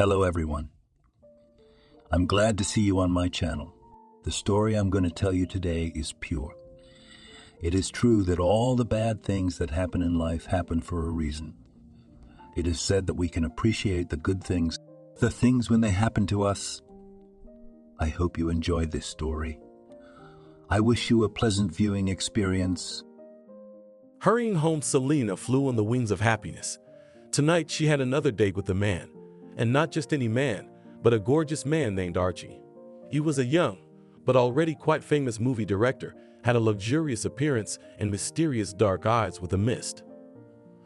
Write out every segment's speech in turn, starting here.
Hello everyone. I'm glad to see you on my channel. The story I'm going to tell you today is pure. It is true that all the bad things that happen in life happen for a reason. It is said that we can appreciate the good things, the things when they happen to us. I hope you enjoy this story. I wish you a pleasant viewing experience. Hurrying home, Selena flew on the wings of happiness. Tonight she had another date with a man. And not just any man, but a gorgeous man named Archie. He was a young, but already quite famous movie director, had a luxurious appearance and mysterious dark eyes with a mist.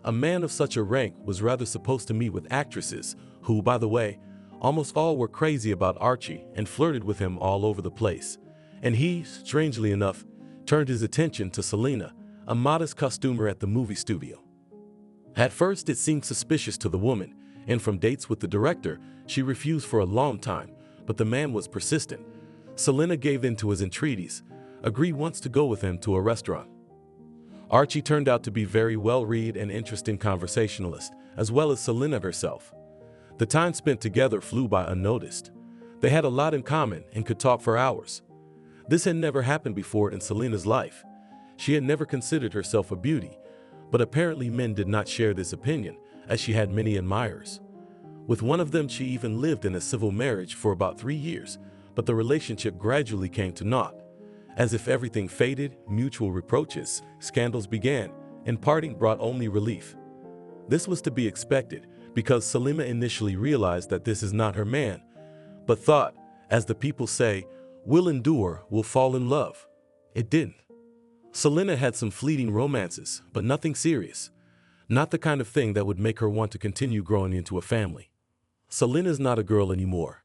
A man of such a rank was rather supposed to meet with actresses, who, by the way, almost all were crazy about Archie and flirted with him all over the place. And he, strangely enough, turned his attention to Selena, a modest costumer at the movie studio. At first it seemed suspicious to the woman, and from dates with the director, she refused for a long time, but the man was persistent. Selena gave in to his entreaties, agreed once to go with him to a restaurant. Archie turned out to be very well-read and interesting conversationalist, as well as Selena herself. The time spent together flew by unnoticed. They had a lot in common and could talk for hours. This had never happened before in Selena's life. She had never considered herself a beauty, but apparently men did not share this opinion, as she had many admirers. With one of them she even lived in a civil marriage for about 3 years, but the relationship gradually came to naught. As if everything faded, mutual reproaches, scandals began, and parting brought only relief. This was to be expected, because Selena initially realized that this is not her man, but thought, as the people say, will endure, will fall in love. It didn't. Selena had some fleeting romances, but nothing serious. Not the kind of thing that would make her want to continue growing into a family. Selena's not a girl anymore.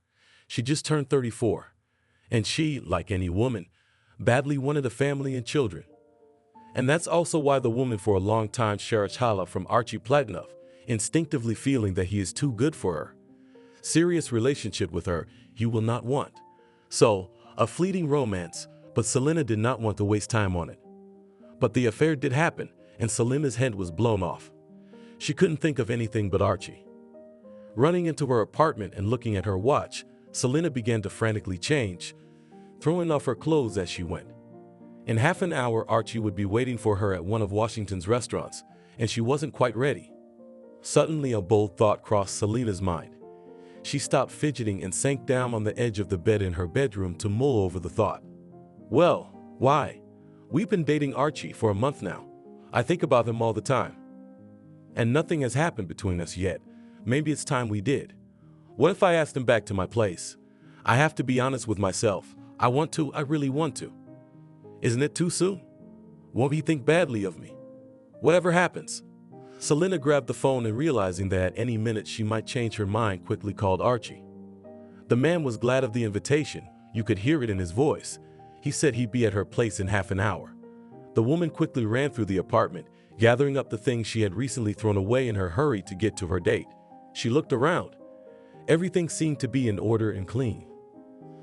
She just turned 34. And she, like any woman, badly wanted a family and children. And that's also why the woman for a long time shared chala from Archie Platinov, instinctively feeling that he is too good for her. Serious relationship with her, he will not want. So, a fleeting romance, but Selena did not want to waste time on it. But the affair did happen, and Selena's head was blown off. She couldn't think of anything but Archie. Running into her apartment and looking at her watch, Selena began to frantically change, throwing off her clothes as she went. In half an hour, Archie would be waiting for her at one of Washington's restaurants, and she wasn't quite ready. Suddenly, a bold thought crossed Selena's mind. She stopped fidgeting and sank down on the edge of the bed in her bedroom to mull over the thought. Well, why? We've been dating Archie for a month now. I think about him all the time. And nothing has happened between us yet. Maybe it's time we did. What if I asked him back to my place? I have to be honest with myself. I really want to. Isn't it too soon? Won't he think badly of me? Whatever happens. Selena grabbed the phone and realizing that at any minute she might change her mind, quickly called Archie. The man was glad of the invitation. You could hear it in his voice. He said he'd be at her place in half an hour. The woman quickly ran through the apartment, gathering up the things she had recently thrown away in her hurry to get to her date. She looked around. Everything seemed to be in order and clean.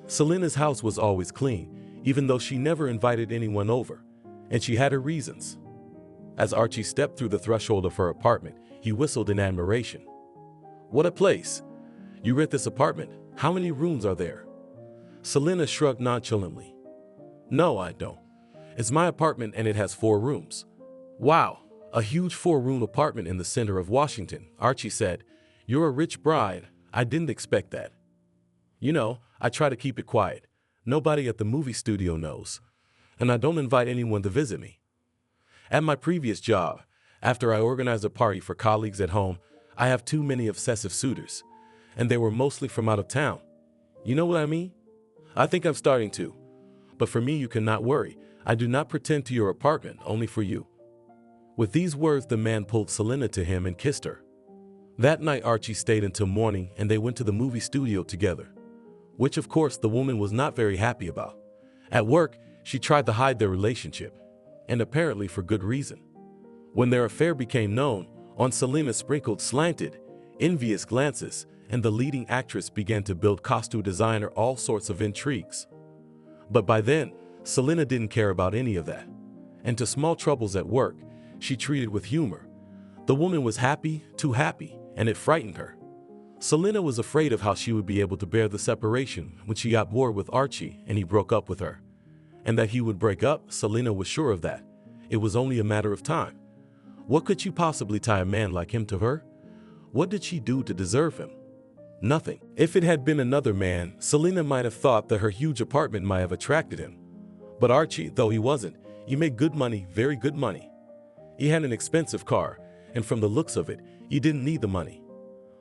Selena's house was always clean, even though she never invited anyone over, and she had her reasons. As Archie stepped through the threshold of her apartment, he whistled in admiration. What a place! You rent this apartment? How many rooms are there? Selena shrugged nonchalantly. No, I don't. It's my apartment and it has 4 rooms. Wow, a huge 4-room apartment in the center of Washington, Archie said. You're a rich bride. I didn't expect that. You know, I try to keep it quiet. Nobody at the movie studio knows. And I don't invite anyone to visit me. At my previous job, after I organized a party for colleagues at home, I have too many obsessive suitors. And they were mostly from out of town. You know what I mean? I think I'm starting to. But for me, you cannot worry. I do not pretend to your apartment, only for you. With these words, the man pulled Selena to him and kissed her. That night, Archie stayed until morning and they went to the movie studio together, which of course the woman was not very happy about. At work, she tried to hide their relationship, and apparently for good reason. When their affair became known, on Selena sprinkled slanted, envious glances, and the leading actress began to build costume designer all sorts of intrigues. But by then, Selena didn't care about any of that. And to small troubles at work, she treated with humor. The woman was happy, too happy, and it frightened her. Selena was afraid of how she would be able to bear the separation when she got bored with Archie and he broke up with her. And that he would break up, Selena was sure of that. It was only a matter of time. What could she possibly tie a man like him to her? What did she do to deserve him? Nothing. If it had been another man, Selena might have thought that her huge apartment might have attracted him. But Archie, though he wasn't, he made good money, very good money. He had an expensive car, and from the looks of it, he didn't need the money.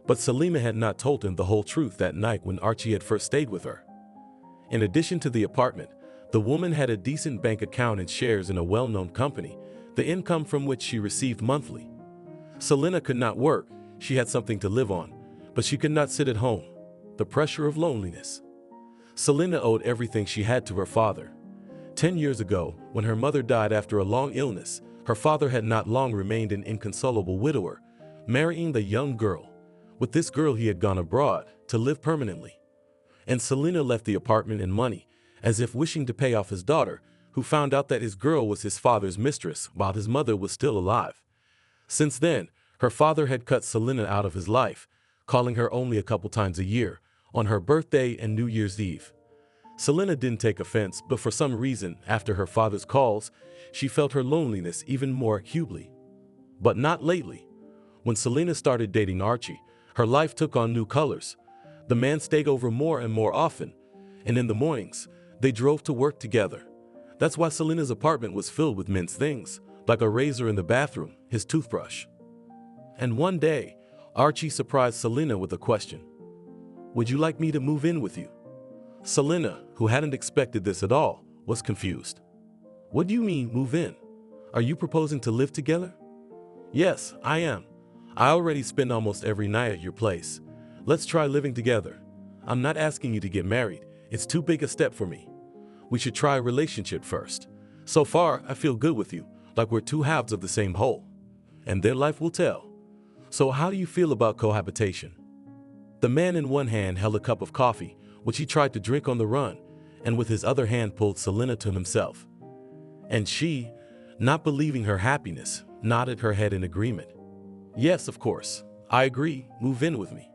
But Selena had not told him the whole truth that night when Archie had first stayed with her. In addition to the apartment, the woman had a decent bank account and shares in a well-known company, the income from which she received monthly. Selena could not work, she had something to live on, but she could not sit at home. The pressure of loneliness. Selena owed everything she had to her father. 10 years ago, when her mother died after a long illness, her father had not long remained an inconsolable widower, marrying the young girl. With this girl he had gone abroad to live permanently. And Selena left the apartment and money, as if wishing to pay off his daughter, who found out that his girl was his father's mistress while his mother was still alive. Since then, her father had cut Selena out of his life, calling her only a couple times a year, on her birthday and New Year's Eve. Selena didn't take offense, but for some reason, after her father's calls, she felt her loneliness even more acutely. But not lately. When Selena started dating Archie, her life took on new colors. The man stayed over more and more often, and in the mornings, they drove to work together. That's why Selena's apartment was filled with men's things, like a razor in the bathroom, his toothbrush. And one day, Archie surprised Selena with a question. "Would you like me to move in with you?" Selena, who hadn't expected this at all, was confused. "What do you mean, move in? Are you proposing to live together?" "Yes, I am. I already spend almost every night at your place. Let's try living together. I'm not asking you to get married. It's too big a step for me. We should try a relationship first. So far, I feel good with you, like we're two halves of the same whole. And then life will tell. So how do you feel about cohabitation?" The man in one hand held a cup of coffee, which he tried to drink on the run, and with his other hand pulled Selena to himself. And she, not believing her happiness, nodded her head in agreement. "Yes, of course. I agree. Move in with me."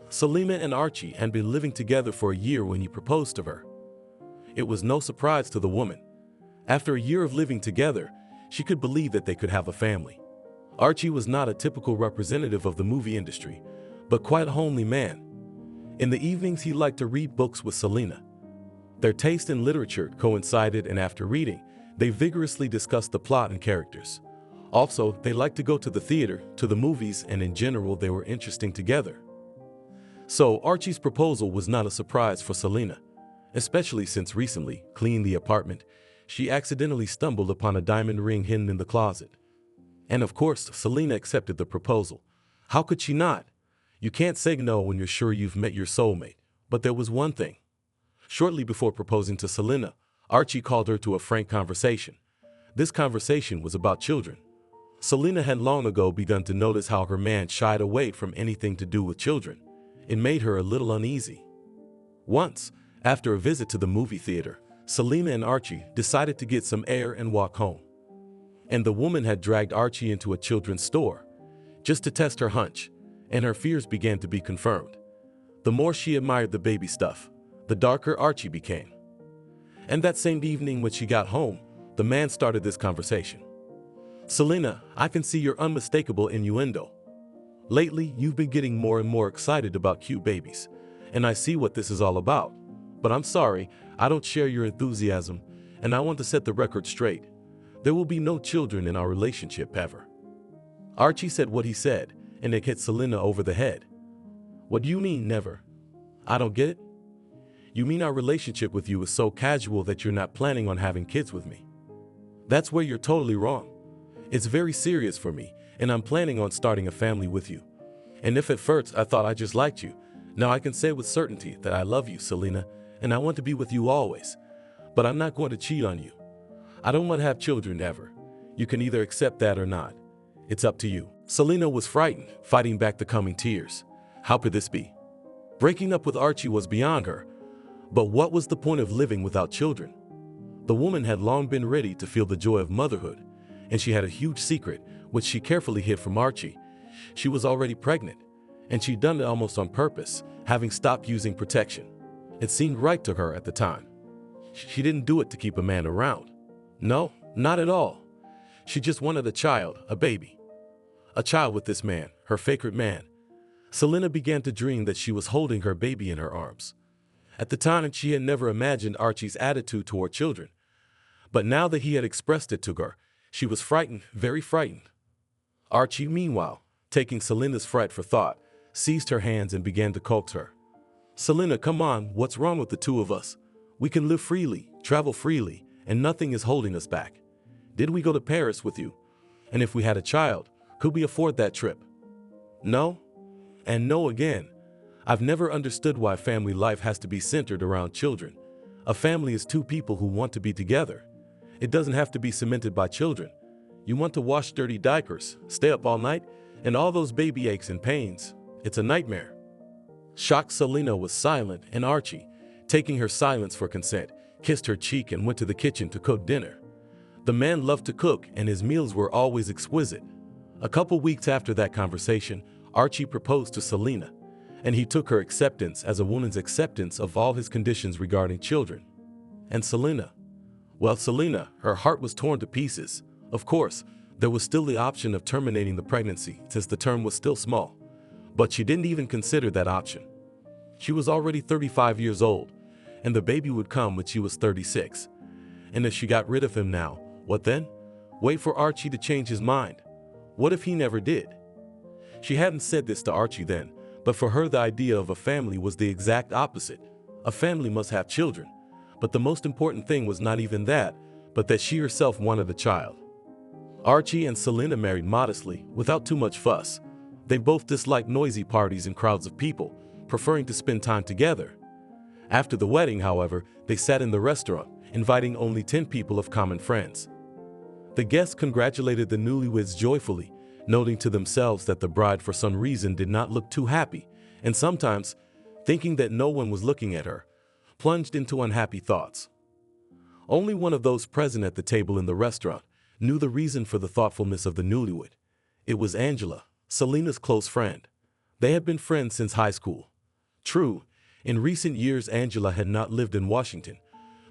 Selena and Archie had been living together for a year when he proposed to her. It was no surprise to the woman. After a year of living together, she could believe that they could have a family. Archie was not a typical representative of the movie industry, but quite a homely man. In the evenings, he liked to read books with Selena. Their taste in literature coincided, and after reading, they vigorously discussed the plot and characters. Also, they liked to go to the theater, to the movies, and in general, they were interesting together. So Archie's proposal was not a surprise for Selena, especially since recently, cleaning the apartment, she accidentally stumbled upon a diamond ring hidden in the closet. And of course, Selena accepted the proposal. How could she not? You can't say no when you're sure you've met your soulmate. But there was one thing. Shortly before proposing to Selena, Archie called her to a frank conversation. This conversation was about children. Selena had long ago begun to notice how her man shied away from anything to do with children. It made her a little uneasy. Once, after a visit to the movie theater, Selena and Archie decided to get some air and walk home. And the woman had dragged Archie into a children's store, just to test her hunch, and her fears began to be confirmed. The more she admired the baby stuff, the darker Archie became. And that same evening when she got home, the man started this conversation. "Selena, I can see your unmistakable innuendo. Lately, you've been getting more and more excited about cute babies, and I see what this is all about. But I'm sorry, I don't share your enthusiasm, and I want to set the record straight. There will be no children in our relationship ever." Archie said what he said, and it hit Selena over the head. "What do you mean, never? I don't get it. You mean our relationship with you is so casual that you're not planning on having kids with me? That's where you're totally wrong. It's very serious for me, and I'm planning on starting a family with you. And if at first I thought I just liked you, now I can say with certainty that I love you, Selena, and I want to be with you always. But I'm not going to cheat on you. I don't want to have children ever. You can either accept that or not. It's up to you." Selena was frightened, fighting back the coming tears. How could this be? Breaking up with Archie was beyond her. But what was the point of living without children? The woman had long been ready to feel the joy of motherhood, and she had a huge secret, which she carefully hid from Archie. She was already pregnant, and she'd done it almost on purpose, having stopped using protection. It seemed right to her at the time. She didn't do it to keep a man around. No, not at all. She just wanted a child, a baby. A child with this man, her favorite man. Selena began to dream that she was holding her baby in her arms. At the time, she had never imagined Archie's attitude toward children. But now that he had expressed it to her, she was frightened, very frightened. Archie, meanwhile, taking Selena's fright for thought, seized her hands and began to coax her. "Selena, come on, what's wrong with the two of us? We can live freely, travel freely, and nothing is holding us back. Did we go to Paris with you? And if we had a child, could we afford that trip? No? And no again. I've never understood why family life has to be centered around children. A family is two people who want to be together. It doesn't have to be cemented by children. You want to wash dirty diapers, stay up all night, and all those baby aches and pains. It's a nightmare." Shocked, Selena was silent, and Archie, taking her silence for consent, kissed her cheek and went to the kitchen to cook dinner. The man loved to cook, and his meals were always exquisite. A couple weeks after that conversation, Archie proposed to Selena, and he took her acceptance as a woman's acceptance of all his conditions regarding children. And Selena? Well, Selena, her heart was torn to pieces. Of course, there was still the option of terminating the pregnancy since the term was still small. But she didn't even consider that option. She was already 35 years old, and the baby would come when she was 36. And if she got rid of him now, what then? Wait for Archie to change his mind. What if he never did? She hadn't said this to Archie then, but for her the idea of a family was the exact opposite. A family must have children. But the most important thing was not even that, but that she herself wanted a child. Archie and Selena married modestly, without too much fuss. They both disliked noisy parties and crowds of people, preferring to spend time together. After the wedding, however, they sat in the restaurant, inviting only 10 people of common friends. The guests congratulated the newlyweds joyfully, noting to themselves that the bride for some reason did not look too happy, and sometimes, thinking that no one was looking at her, plunged into unhappy thoughts. Only one of those present at the table in the restaurant knew the reason for the thoughtfulness of the newlywed. It was Angela, Selena's close friend. They had been friends since high school. True, in recent years Angela had not lived in Washington,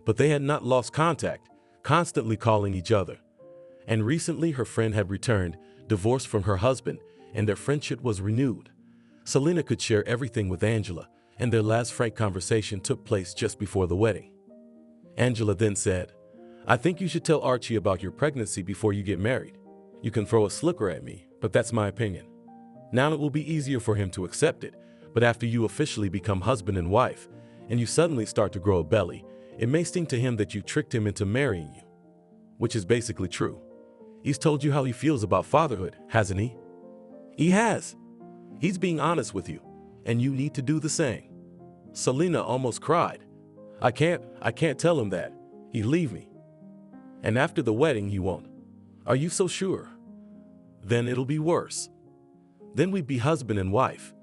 but they had not lost contact, constantly calling each other. And recently her friend had returned, divorced from her husband, and their friendship was renewed. Selena could share everything with Angela, and their last frank conversation took place just before the wedding. Angela then said, "I think you should tell Archie about your pregnancy before you get married. You can throw a slicker at me, but that's my opinion. Now it will be easier for him to accept it, but after you officially become husband and wife, and you suddenly start to grow a belly, it may seem to him that you tricked him into marrying you." Which is basically true. He's told you how he feels about fatherhood, hasn't he? He has. He's being honest with you, and you need to do the same. Selena almost cried. I can't tell him that. He'd leave me. And after the wedding, he won't. Are you so sure? Then it'll be worse. Then we'd be husband and wife.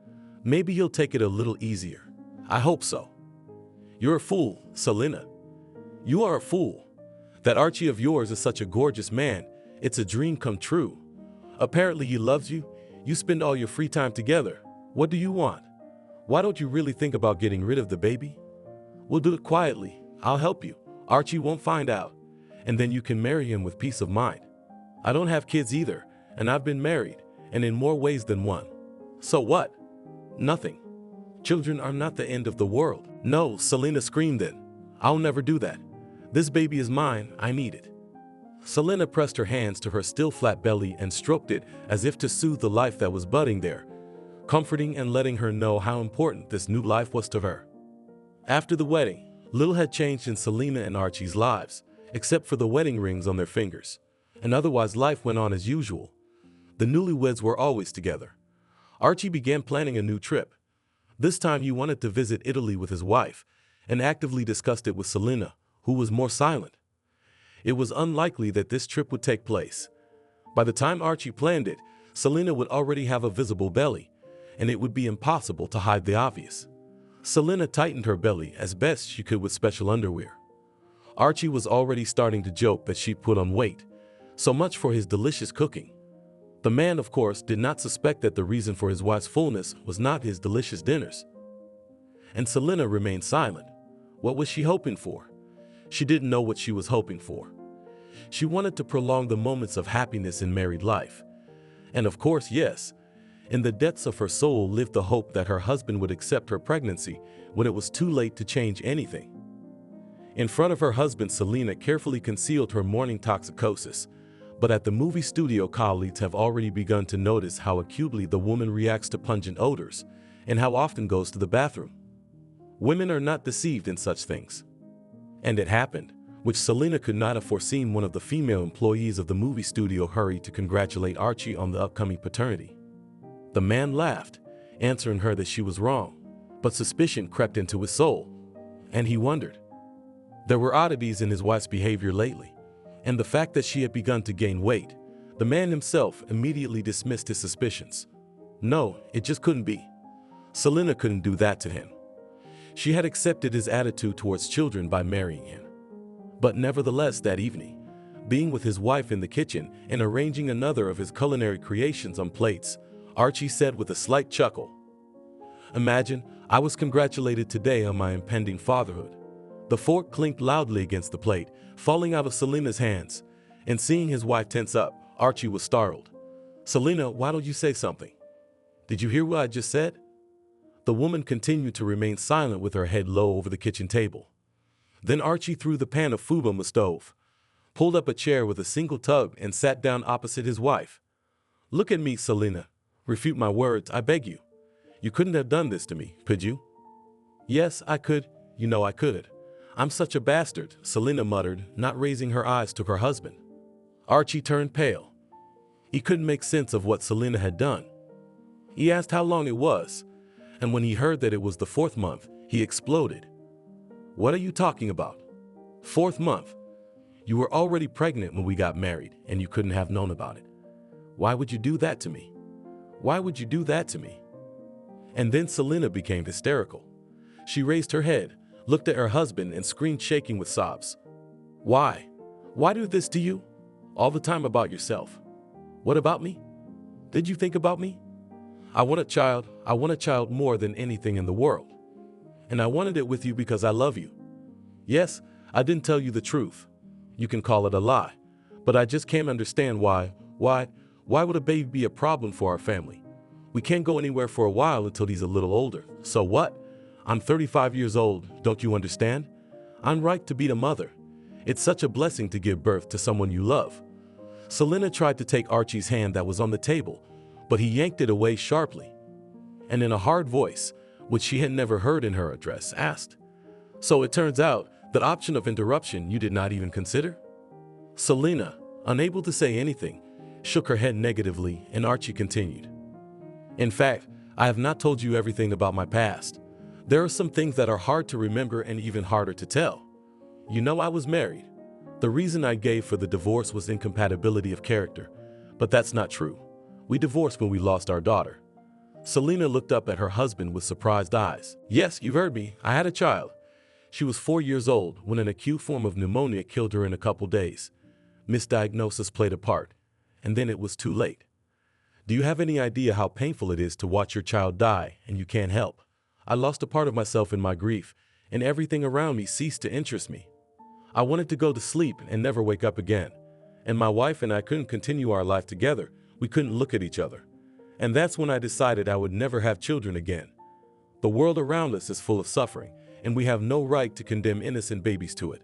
Maybe he'll take it a little easier. I hope so. You're a fool, Selena. You are a fool. That Archie of yours is such a gorgeous man. It's a dream come true. Apparently he loves you. You spend all your free time together. What do you want? Why don't you really think about getting rid of the baby? We'll do it quietly. I'll help you. Archie won't find out. And then you can marry him with peace of mind. I don't have kids either, and I've been married, and in more ways than one. So what? Nothing. Children are not the end of the world. No, Selena screamed then. I'll never do that. This baby is mine. I need it. Selena pressed her hands to her still flat belly and stroked it as if to soothe the life that was budding there, comforting and letting her know how important this new life was to her. After the wedding, little had changed in Selena and Archie's lives, except for the wedding rings on their fingers, and otherwise life went on as usual. The newlyweds were always together. Archie began planning a new trip. This time he wanted to visit Italy with his wife, and actively discussed it with Selena, who was more silent. It was unlikely that this trip would take place. By the time Archie planned it, Selena would already have a visible belly, and it would be impossible to hide the obvious. Selena tightened her belly as best she could with special underwear. Archie was already starting to joke that she put on weight. So much for his delicious cooking. The man, of course, did not suspect that the reason for his wife's fullness was not his delicious dinners. And Selena remained silent. What was she hoping for? She didn't know what she was hoping for. She wanted to prolong the moments of happiness in married life. And of course, yes, in the depths of her soul lived the hope that her husband would accept her pregnancy when it was too late to change anything. In front of her husband, Selena carefully concealed her morning toxicosis. But at the movie studio, colleagues have already begun to notice how acutely the woman reacts to pungent odors and how often goes to the bathroom. Women are not deceived in such things. And it happened, which Selena could not have foreseen. One of the female employees of the movie studio hurried to congratulate Archie on the upcoming paternity. The man laughed, answering her that she was wrong, but suspicion crept into his soul, and he wondered. There were oddities in his wife's behavior lately, and the fact that she had begun to gain weight. The man himself immediately dismissed his suspicions. No, it just couldn't be. Selena couldn't do that to him. She had accepted his attitude towards children by marrying him. But nevertheless, that evening, being with his wife in the kitchen and arranging another of his culinary creations on plates, Archie said with a slight chuckle, "Imagine, I was congratulated today on my impending fatherhood." The fork clinked loudly against the plate, falling out of Selena's hands, and seeing his wife tense up, Archie was startled. "Selena, why don't you say something? Did you hear what I just said?" The woman continued to remain silent with her head low over the kitchen table. Then Archie threw the pan of food on the stove, pulled up a chair with a single tug, and sat down opposite his wife. "Look at me, Selena. Refute my words, I beg you. You couldn't have done this to me, could you?" "Yes, I could. You know I could. I'm such a bastard," Selena muttered, not raising her eyes to her husband. Archie turned pale. He couldn't make sense of what Selena had done. He asked how long it was, and when he heard that it was the 4th month, he exploded. "What are you talking about? 4th month? You were already pregnant when we got married, and you couldn't have known about it. Why would you do that to me? Why would you do that to me?" And then Selena became hysterical. She raised her head, looked at her husband, and screamed, shaking with sobs. "Why? Why do this to you? All the time about yourself. What about me? Did you think about me? I want a child. I want a child more than anything in the world. And I wanted it with you because I love you. Yes, I didn't tell you the truth. You can call it a lie. But I just can't understand why would a baby be a problem for our family? We can't go anywhere for a while until he's a little older. So what? I'm 35 years old, don't you understand? I'm right to be the mother. It's such a blessing to give birth to someone you love." Selena tried to take Archie's hand that was on the table, but he yanked it away sharply. And in a hard voice, which she had never heard in her address, asked, "So it turns out that option of interruption you did not even consider?" Selena, unable to say anything, shook her head negatively, and Archie continued. "In fact, I have not told you everything about my past. There are some things that are hard to remember and even harder to tell. You know, I was married. The reason I gave for the divorce was incompatibility of character, but that's not true. We divorced when we lost our daughter." Selena looked up at her husband with surprised eyes. "Yes, you've heard me. I had a child. She was 4 years old when an acute form of pneumonia killed her in a couple days. Misdiagnosis played a part, and then it was too late. Do you have any idea how painful it is to watch your child die and you can't help? I lost a part of myself in my grief, and everything around me ceased to interest me. I wanted to go to sleep and never wake up again. And my wife and I couldn't continue our life together. We couldn't look at each other. And that's when I decided I would never have children again. The world around us is full of suffering, and we have no right to condemn innocent babies to it.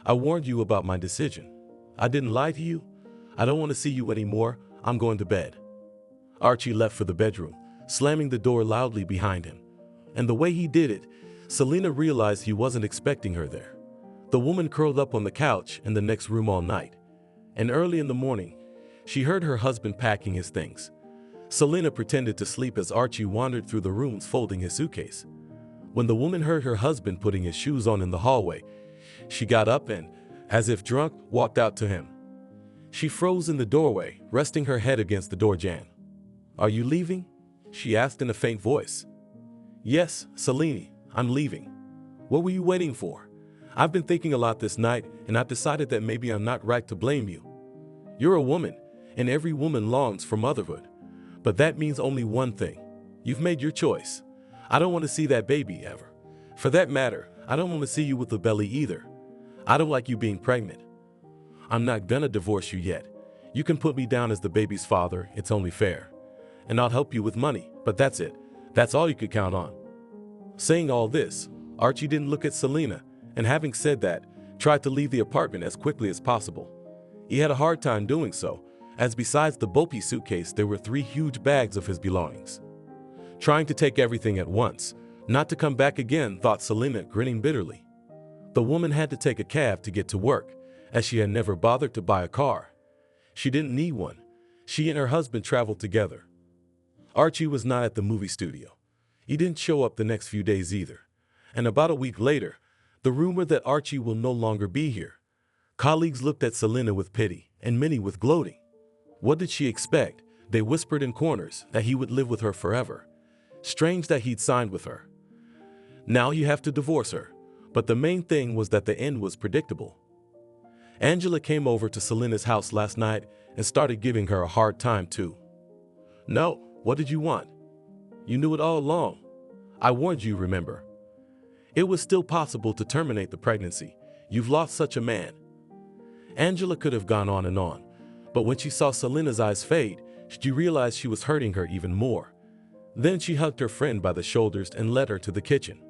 I warned you about my decision. I didn't lie to you. I don't want to see you anymore. I'm going to bed." Archie left for the bedroom, slamming the door loudly behind him. And the way he did it, Selena realized he wasn't expecting her there. The woman curled up on the couch in the next room all night. And early in the morning, she heard her husband packing his things. Selena pretended to sleep as Archie wandered through the rooms folding his suitcase. When the woman heard her husband putting his shoes on in the hallway, she got up and, as if drunk, walked out to him. She froze in the doorway, resting her head against the door jamb. "Are you leaving?" she asked in a faint voice. "Yes, Selena, I'm leaving." "What were you waiting for?" "I've been thinking a lot this night, and I've decided that maybe I'm not right to blame you. You're a woman, and every woman longs for motherhood. But that means only one thing. You've made your choice. I don't want to see that baby ever. For that matter, I don't want to see you with a belly either. I don't like you being pregnant. I'm not gonna divorce you yet. You can put me down as the baby's father, it's only fair. And I'll help you with money, but that's it. That's all you could count on. Saying all this, Archie didn't look at Selena, and having said that, tried to leave the apartment as quickly as possible. He had a hard time doing so, as besides the bulky suitcase there were 3 huge bags of his belongings. Trying to take everything at once, not to come back again, thought Selena, grinning bitterly. The woman had to take a cab to get to work, as she had never bothered to buy a car. She didn't need one. She and her husband traveled together. Archie was not at the movie studio. He didn't show up the next few days either. And about a week later, the rumor that Archie will no longer be here. Colleagues looked at Selena with pity, and many with gloating. What did she expect? They whispered in corners that he would live with her forever. Strange that he'd signed with her. Now you have to divorce her. But the main thing was that the end was predictable. Angela came over to Selena's house last night and started giving her a hard time too. No, what did you want? You knew it all along. I warned you, remember? It was still possible to terminate the pregnancy. You've lost such a man. Angela could have gone on and on, but when she saw Selena's eyes fade, she realized she was hurting her even more. Then she hugged her friend by the shoulders and led her to the kitchen.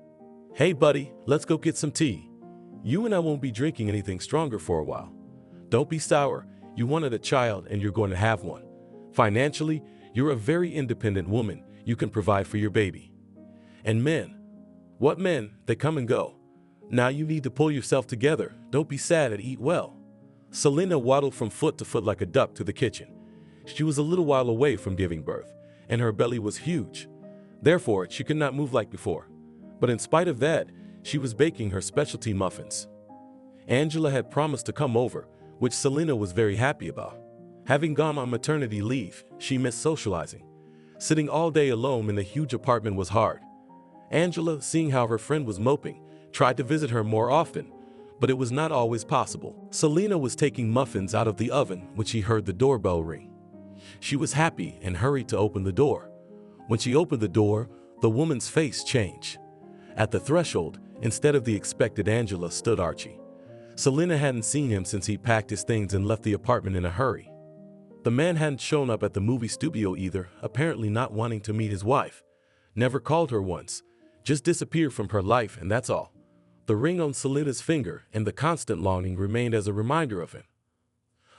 Hey buddy, let's go get some tea. You and I won't be drinking anything stronger for a while. Don't be sour. You wanted a child and you're going to have one. Financially, you're a very independent woman. You can provide for your baby. And men, what men? They come and go. Now you need to pull yourself together. Don't be sad and eat well. Selena waddled from foot to foot like a duck to the kitchen. She was a little while away from giving birth, and her belly was huge. Therefore, she could not move like before. But in spite of that, she was baking her specialty muffins. Angela had promised to come over, which Selena was very happy about. Having gone on maternity leave, she missed socializing. Sitting all day alone in the huge apartment was hard. Angela, seeing how her friend was moping, tried to visit her more often, but it was not always possible. Selena was taking muffins out of the oven when she heard the doorbell ring. She was happy and hurried to open the door. When she opened the door, the woman's face changed. At the threshold, instead of the expected Angela, stood Archie. Selena hadn't seen him since he packed his things and left the apartment in a hurry. The man hadn't shown up at the movie studio either, apparently not wanting to meet his wife. Never called her once, just disappeared from her life, and that's all. The ring on Selena's finger and the constant longing remained as a reminder of him.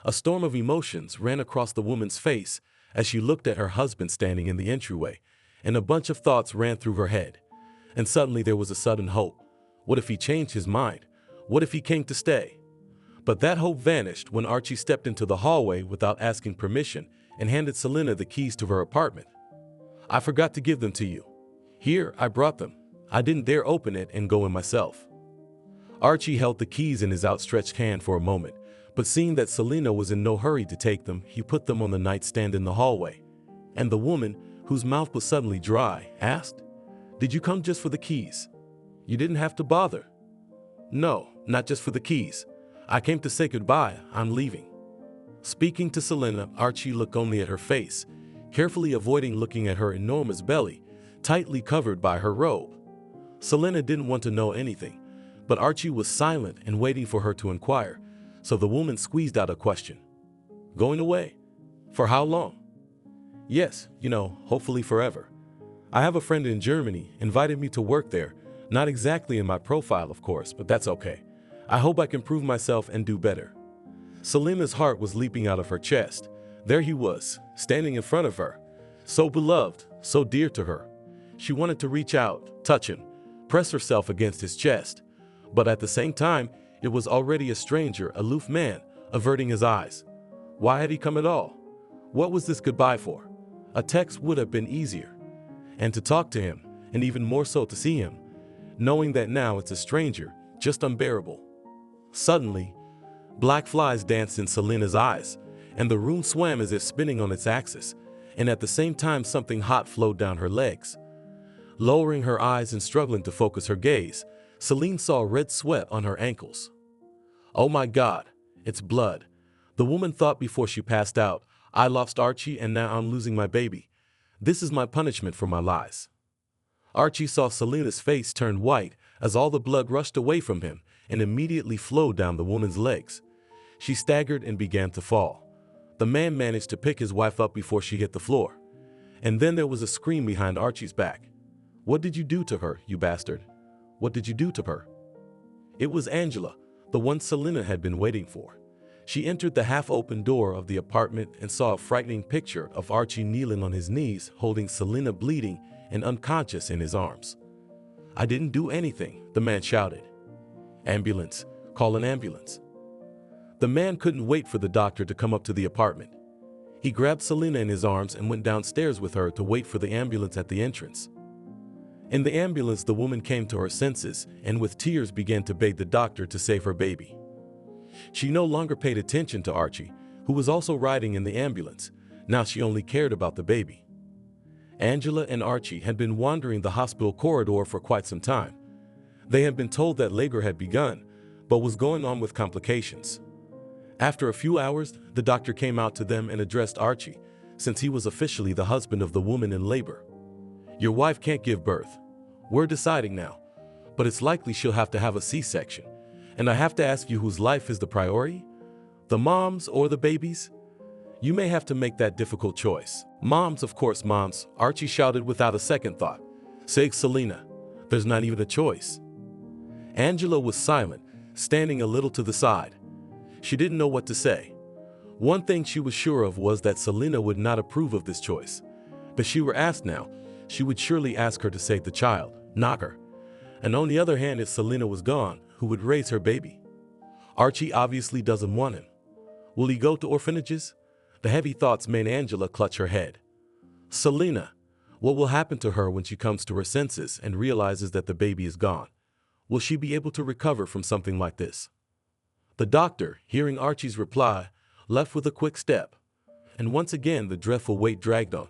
A storm of emotions ran across the woman's face as she looked at her husband standing in the entryway, and a bunch of thoughts ran through her head. And suddenly there was a sudden hope. What if he changed his mind? What if he came to stay? But that hope vanished when Archie stepped into the hallway without asking permission and handed Selena the keys to her apartment. I forgot to give them to you. Here, I brought them. I didn't dare open it and go in myself. Archie held the keys in his outstretched hand for a moment, but seeing that Selena was in no hurry to take them, he put them on the nightstand in the hallway. And the woman, whose mouth was suddenly dry, asked, "Did you come just for the keys? You didn't have to bother." "No, not just for the keys. I came to say goodbye. I'm leaving." Speaking to Selena, Archie looked only at her face, carefully avoiding looking at her enormous belly, tightly covered by her robe. Selena didn't want to know anything, but Archie was silent and waiting for her to inquire, so the woman squeezed out a question. "Going away? For how long?" "Yes, hopefully forever. I have a friend in Germany, invited me to work there, not exactly in my profile, of course, but that's okay. I hope I can prove myself and do better." Selena's heart was leaping out of her chest. There he was, standing in front of her, so beloved, so dear to her. She wanted to reach out, touch him, press herself against his chest, but at the same time, it was already a stranger, aloof man, averting his eyes. Why had he come at all? What was this goodbye for? A text would have been easier. And to talk to him, and even more so to see him, knowing that now it's a stranger, just unbearable. Suddenly, black flies danced in Selena's eyes, and the room swam as if spinning on its axis, and at the same time something hot flowed down her legs. Lowering her eyes and struggling to focus her gaze, Selena saw red sweat on her ankles. "Oh my God, it's blood," the woman thought before she passed out. I lost Archie and now I'm losing my baby. This is my punishment for my lies. Archie saw Selena's face turn white as all the blood rushed away from him and immediately flowed down the woman's legs. She staggered and began to fall. The man managed to pick his wife up before she hit the floor. And then there was a scream behind Archie's back. "What did you do to her, you bastard? What did you do to her?" It was Angela, the one Selena had been waiting for. She entered the half-open door of the apartment and saw a frightening picture of Archie kneeling on his knees, holding Selena bleeding and unconscious in his arms. "I didn't do anything," the man shouted. "Ambulance, call an ambulance." The man couldn't wait for the doctor to come up to the apartment. He grabbed Selena in his arms and went downstairs with her to wait for the ambulance at the entrance. In the ambulance, the woman came to her senses and with tears began to beg the doctor to save her baby. She no longer paid attention to Archie, who was also riding in the ambulance. Now she only cared about the baby. Angela and Archie had been wandering the hospital corridor for quite some time. They had been told that labor had begun, but was going on with complications. After a few hours, the doctor came out to them and addressed Archie, since he was officially the husband of the woman in labor. "Your wife can't give birth. We're deciding now, but it's likely she'll have to have a C-section. And I have to ask you whose life is the priority? The mom's or the baby's? You may have to make that difficult choice." "Mom's, of course, mom's," Archie shouted without a second thought. "Say, Selena, there's not even a choice." Angela was silent, standing a little to the side. She didn't know what to say. One thing she was sure of was that Selena would not approve of this choice. But she were asked now, she would surely ask her to save the child, not her. And on the other hand, if Selena was gone, who would raise her baby? Archie obviously doesn't want him. Will he go to orphanages? The heavy thoughts made Angela clutch her head. Selena, what will happen to her when she comes to her senses and realizes that the baby is gone? Will she be able to recover from something like this? The doctor, hearing Archie's reply, left with a quick step. And once again, the dreadful wait dragged on.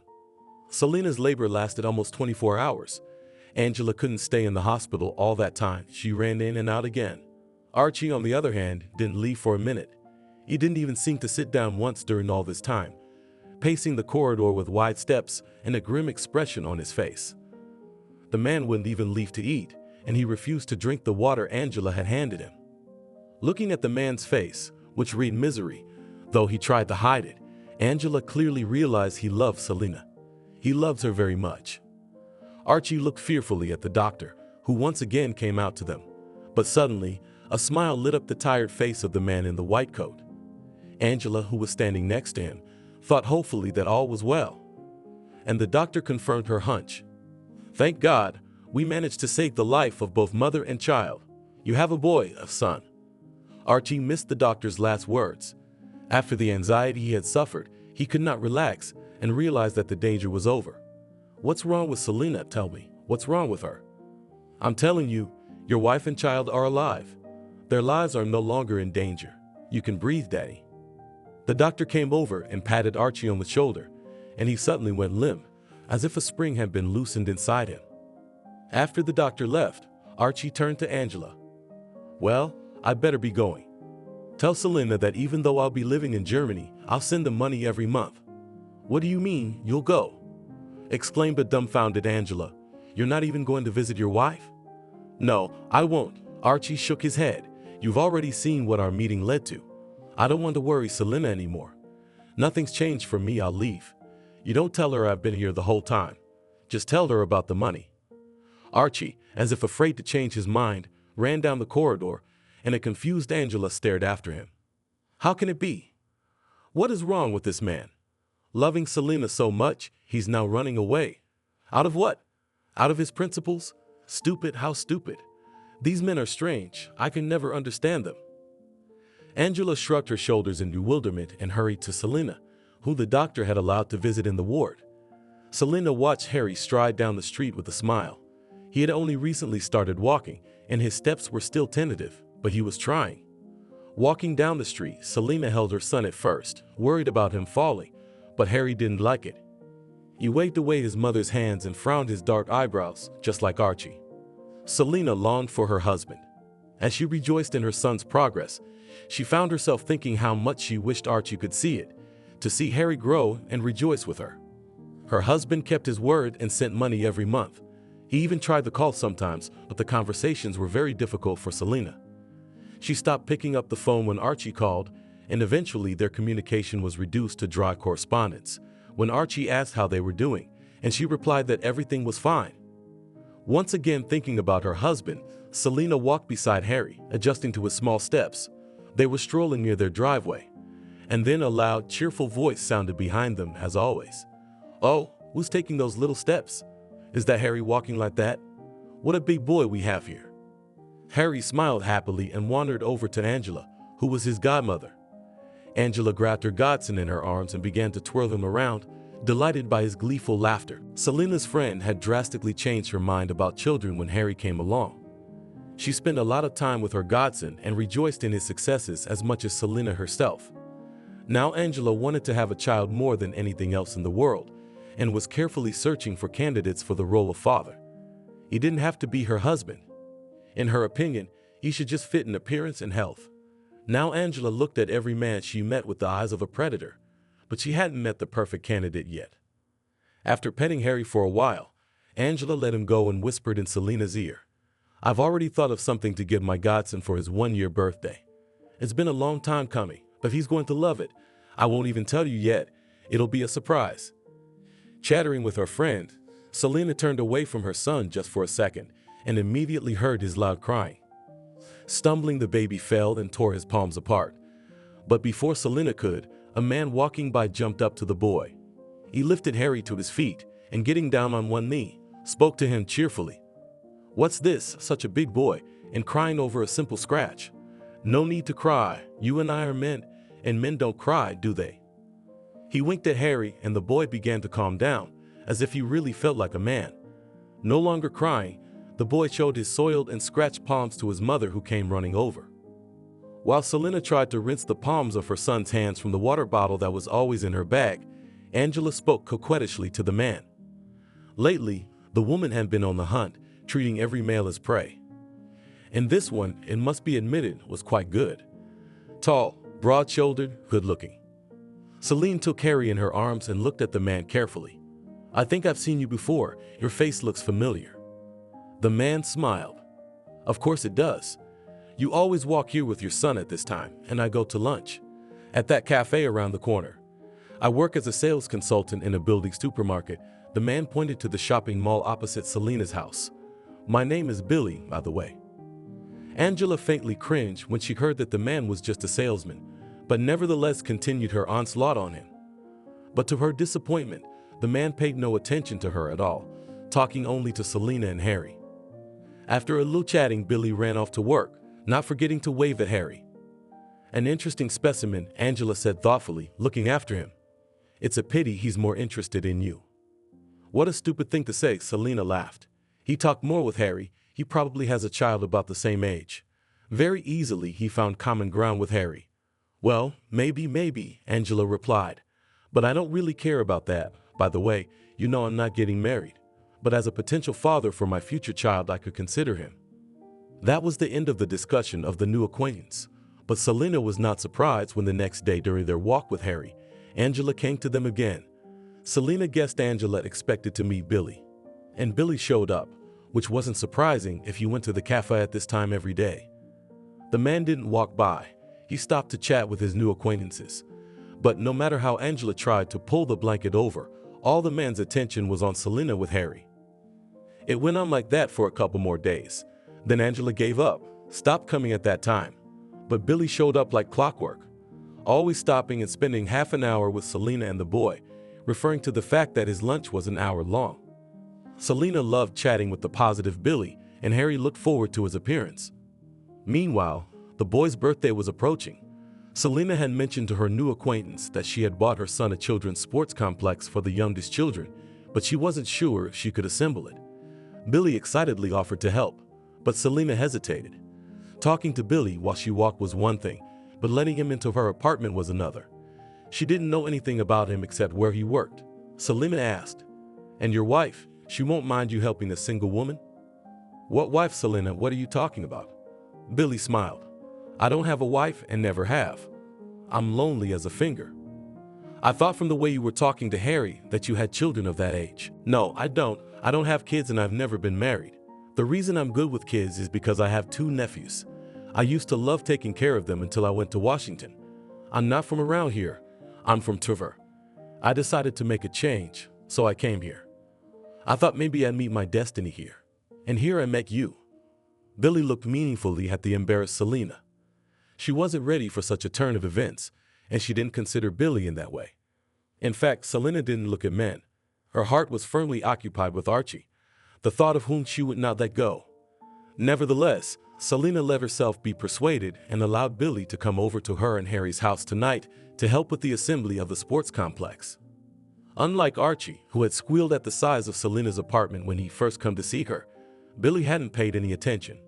Selena's labor lasted almost 24 hours. Angela couldn't stay in the hospital all that time. She ran in and out again. Archie, on the other hand, didn't leave for a minute. He didn't even seem to sit down once during all this time, pacing the corridor with wide steps and a grim expression on his face. The man wouldn't even leave to eat, and he refused to drink the water Angela had handed him. Looking at the man's face, which read misery, though he tried to hide it, Angela clearly realized he loved Selena. He loves her very much. Archie looked fearfully at the doctor, who once again came out to them. But suddenly, a smile lit up the tired face of the man in the white coat. Angela, who was standing next to him, thought hopefully that all was well. And the doctor confirmed her hunch. "Thank God, we managed to save the life of both mother and child. You have a boy, a son." Archie missed the doctor's last words. After the anxiety he had suffered, he could not relax and realized that the danger was over. "What's wrong with Selena? Tell me, what's wrong with her?" "I'm telling you, your wife and child are alive. Their lives are no longer in danger. You can breathe, Daddy." The doctor came over and patted Archie on the shoulder, and he suddenly went limp, as if a spring had been loosened inside him. After the doctor left, Archie turned to Angela. "Well, I better be going. Tell Selena that even though I'll be living in Germany, I'll send them money every month." "What do you mean, you'll go?" exclaimed a dumbfounded Angela. "You're not even going to visit your wife?" "No, I won't." Archie shook his head. "You've already seen what our meeting led to. I don't want to worry Selena anymore. Nothing's changed for me. I'll leave. You don't tell her I've been here the whole time. Just tell her about the money." Archie, as if afraid to change his mind, ran down the corridor, and a confused Angela stared after him. How can it be? What is wrong with this man? Loving Selena so much, he's now running away. Out of what? Out of his principles? Stupid, how stupid. These men are strange. I can never understand them. Angela shrugged her shoulders in bewilderment and hurried to Selena, who the doctor had allowed to visit in the ward. Selena watched Harry stride down the street with a smile. He had only recently started walking, and his steps were still tentative, but he was trying. Walking down the street, Selena held her son at first, worried about him falling, but Harry didn't like it. He waved away his mother's hands and frowned his dark eyebrows, just like Archie. Selena longed for her husband. As she rejoiced in her son's progress, she found herself thinking how much she wished Archie could see it, to see Harry grow and rejoice with her. Her husband kept his word and sent money every month. He even tried to call sometimes, but the conversations were very difficult for Selena. She stopped picking up the phone when Archie called, and eventually their communication was reduced to dry correspondence. When Archie asked how they were doing, and she replied that everything was fine. Once again thinking about her husband, Selena walked beside Harry, adjusting to his small steps. They were strolling near their driveway, and then a loud, cheerful voice sounded behind them as always. "Oh, who's taking those little steps? Is that Harry walking like that? What a big boy we have here." Harry smiled happily and wandered over to Angela, who was his godmother. Angela grabbed her godson in her arms and began to twirl him around, delighted by his gleeful laughter. Selena's friend had drastically changed her mind about children when Harry came along. She spent a lot of time with her godson and rejoiced in his successes as much as Selena herself. Now Angela wanted to have a child more than anything else in the world, and was carefully searching for candidates for the role of father. He didn't have to be her husband. In her opinion, he should just fit in appearance and health. Now Angela looked at every man she met with the eyes of a predator, but she hadn't met the perfect candidate yet. After petting Harry for a while, Angela let him go and whispered in Selena's ear, "I've already thought of something to give my godson for his 1-year birthday. It's been a long time coming, but he's going to love it. I won't even tell you yet. It'll be a surprise." Chattering with her friend, Selena turned away from her son just for a second and immediately heard his loud crying. Stumbling, the baby fell and tore his palms apart. But before Selena could, a man walking by jumped up to the boy. He lifted Harry to his feet and, getting down on one knee, spoke to him cheerfully. "What's this, such a big boy, and crying over a simple scratch? No need to cry. You and I are men, and men don't cry, do they?" He winked at Harry, and the boy began to calm down, as if he really felt like a man. No longer crying, the boy showed his soiled and scratched palms to his mother, who came running over. While Selena tried to rinse the palms of her son's hands from the water bottle that was always in her bag, Angela spoke coquettishly to the man. Lately, the woman had been on the hunt, treating every male as prey. And this one, it must be admitted, was quite good. Tall, broad-shouldered, good-looking. Selena took Harry in her arms and looked at the man carefully. "I think I've seen you before. Your face looks familiar." The man smiled. "Of course it does. You always walk here with your son at this time, and I go to lunch at that cafe around the corner. I work as a sales consultant in a building supermarket." The man pointed to the shopping mall opposite Selena's house. "My name is Billy, by the way." Angela faintly cringed when she heard that the man was just a salesman, but nevertheless continued her onslaught on him. But to her disappointment, the man paid no attention to her at all, talking only to Selena and Harry. After a little chatting, Billy ran off to work, not forgetting to wave at Harry. "An interesting specimen," Angela said thoughtfully, looking after him. "It's a pity he's more interested in you." "What a stupid thing to say," Selena laughed. "He talked more with Harry. He probably has a child about the same age." Very easily he found common ground with Harry. "Well, maybe," Angela replied. "But I don't really care about that. By the way, you know I'm not getting married. But as a potential father for my future child, I could consider him." That was the end of the discussion of the new acquaintance. But Selena was not surprised when the next day during their walk with Harry, Angela came to them again. Selena guessed Angela expected to meet Billy. And Billy showed up, which wasn't surprising if you went to the cafe at this time every day. The man didn't walk by. He stopped to chat with his new acquaintances. But no matter how Angela tried to pull the blanket over, all the man's attention was on Selena with Harry. It went on like that for a couple more days. Then Angela gave up, stopped coming at that time. But Billy showed up like clockwork, always stopping and spending half an hour with Selena and the boy, referring to the fact that his lunch was an hour long. Selena loved chatting with the positive Billy, and Harry looked forward to his appearance. Meanwhile, the boy's birthday was approaching. Selena had mentioned to her new acquaintance that she had bought her son a children's sports complex for the youngest children, but she wasn't sure if she could assemble it. Billy excitedly offered to help, but Selena hesitated. Talking to Billy while she walked was one thing, but letting him into her apartment was another. She didn't know anything about him except where he worked. Selena asked, "And your wife, she won't mind you helping a single woman?" "What wife, Selena? What are you talking about?" Billy smiled. "I don't have a wife and never have. I'm lonely as a finger." I thought from the way you were talking to Harry that you had children of that age. No, I don't. I don't have kids and I've never been married. The reason I'm good with kids is because I have 2 nephews. I used to love taking care of them until I went to Washington. I'm not from around here. I'm from Trevor. I decided to make a change, so I came here. I thought maybe I'd meet my destiny here. And here I met you. Billy looked meaningfully at the embarrassed Selena. She wasn't ready for such a turn of events, and she didn't consider Billy in that way. In fact, Selena didn't look at men. Her heart was firmly occupied with Archie, the thought of whom she would not let go. Nevertheless, Selena let herself be persuaded and allowed Billy to come over to her and Harry's house tonight to help with the assembly of the sports complex. Unlike Archie, who had squealed at the size of Selena's apartment when he first come to see her, Billy hadn't paid any attention.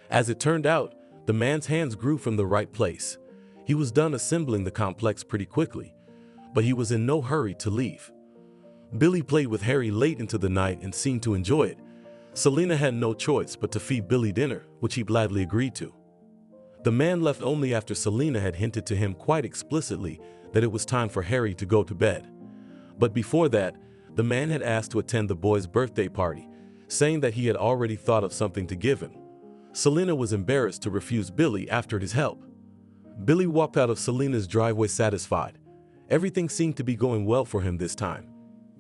As it turned out, the man's hands grew from the right place. He was done assembling the complex pretty quickly, but he was in no hurry to leave. Billy played with Harry late into the night and seemed to enjoy it. Selena had no choice but to feed Billy dinner, which he gladly agreed to. The man left only after Selena had hinted to him quite explicitly that it was time for Harry to go to bed. But before that, the man had asked to attend the boy's birthday party, saying that he had already thought of something to give him. Selena was embarrassed to refuse Billy after his help. Billy walked out of Selena's driveway satisfied. Everything seemed to be going well for him this time.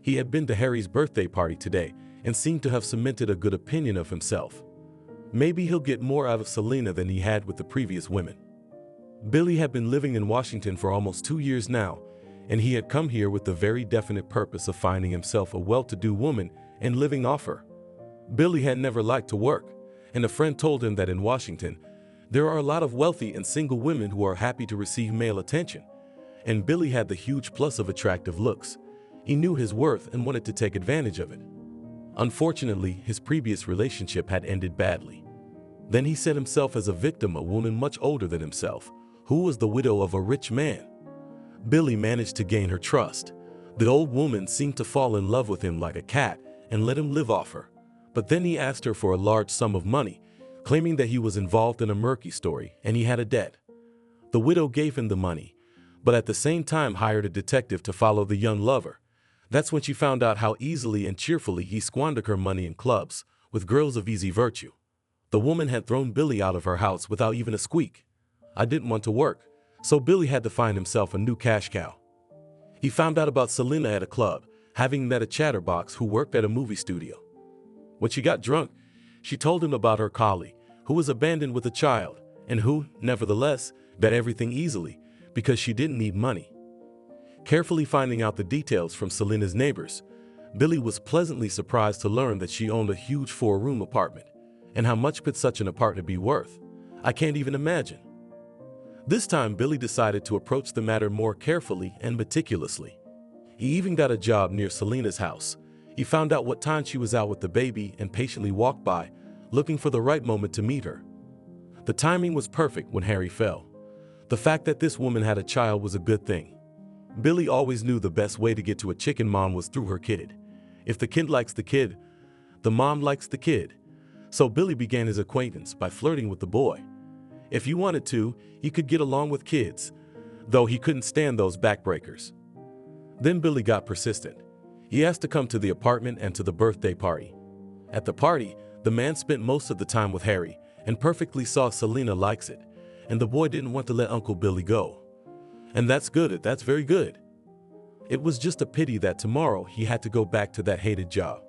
He had been to Harry's birthday party today and seemed to have cemented a good opinion of himself. Maybe he'll get more out of Selena than he had with the previous women. Billy had been living in Washington for almost 2 years now, and he had come here with the very definite purpose of finding himself a well-to-do woman and living off her. Billy had never liked to work, and a friend told him that in Washington, there are a lot of wealthy and single women who are happy to receive male attention, and Billy had the huge plus of attractive looks. He knew his worth and wanted to take advantage of it. Unfortunately, his previous relationship had ended badly. Then he set himself as a victim, a woman much older than himself, who was the widow of a rich man. Billy managed to gain her trust. The old woman seemed to fall in love with him like a cat and let him live off her. But then he asked her for a large sum of money, claiming that he was involved in a murky story and he had a debt. The widow gave him the money, but at the same time hired a detective to follow the young lover. That's when she found out how easily and cheerfully he squandered her money in clubs with girls of easy virtue. The woman had thrown Billy out of her house without even a squeak. I didn't want to work, so Billy had to find himself a new cash cow. He found out about Selena at a club, having met a chatterbox who worked at a movie studio. When she got drunk, she told him about her colleague, who was abandoned with a child, and who, nevertheless, got everything easily because she didn't need money. Carefully finding out the details from Selena's neighbors, Billy was pleasantly surprised to learn that she owned a huge 4-room apartment. And how much could such an apartment be worth? I can't even imagine. This time, Billy decided to approach the matter more carefully and meticulously. He even got a job near Selena's house. He found out what time she was out with the baby and patiently walked by, looking for the right moment to meet her. The timing was perfect when Harry fell. The fact that this woman had a child was a good thing. Billy always knew the best way to get to a chicken mom was through her kid. If the kid likes the kid, the mom likes the kid. So Billy began his acquaintance by flirting with the boy. If he wanted to, he could get along with kids, though he couldn't stand those backbreakers. Then Billy got persistent. He asked to come to the apartment and to the birthday party. At the party, the man spent most of the time with Harry and perfectly saw Selena likes it, and the boy didn't want to let Uncle Billy go. And that's good, that's very good. It was just a pity that tomorrow he had to go back to that hated job.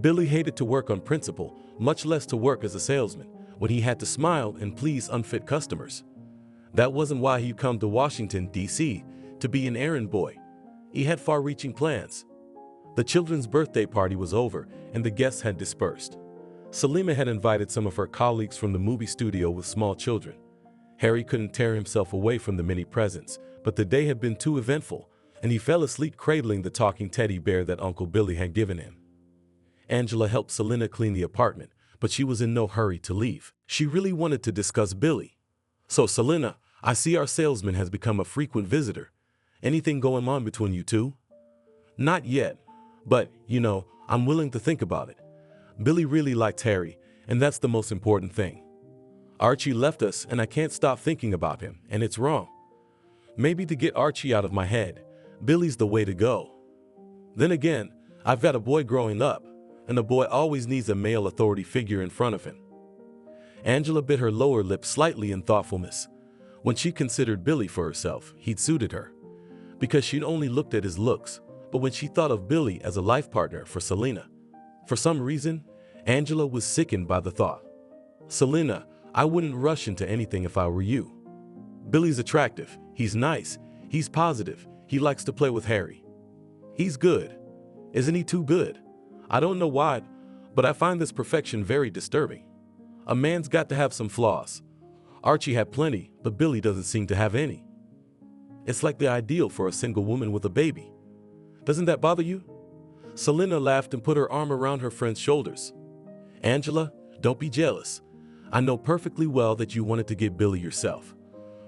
Billy hated to work on principle, much less to work as a salesman, when he had to smile and please unfit customers. That wasn't why he'd come to Washington, D.C., to be an errand boy. He had far-reaching plans. The children's birthday party was over, and the guests had dispersed. Selena had invited some of her colleagues from the movie studio with small children. Harry couldn't tear himself away from the many presents, but the day had been too eventful, and he fell asleep cradling the talking teddy bear that Uncle Billy had given him. Angela helped Selena clean the apartment, but she was in no hurry to leave. She really wanted to discuss Billy. So, Selena, I see our salesman has become a frequent visitor. Anything going on between you two? Not yet, but, I'm willing to think about it. Billy really liked Harry, and that's the most important thing. Archie left us, and I can't stop thinking about him, and it's wrong. Maybe to get Archie out of my head, Billy's the way to go. Then again, I've got a boy growing up, and a boy always needs a male authority figure in front of him. Angela bit her lower lip slightly in thoughtfulness. When she considered Billy for herself, he'd suited her, because she'd only looked at his looks. But when she thought of Billy as a life partner for Selena, for some reason, Angela was sickened by the thought. Selena, I wouldn't rush into anything if I were you. Billy's attractive, he's nice, he's positive, he likes to play with Harry. He's good. Isn't he too good? I don't know why, but I find this perfection very disturbing. A man's got to have some flaws. Archie had plenty, but Billy doesn't seem to have any. It's like the ideal for a single woman with a baby. Doesn't that bother you? Selena laughed and put her arm around her friend's shoulders. Angela, don't be jealous. I know perfectly well that you wanted to get Billy yourself.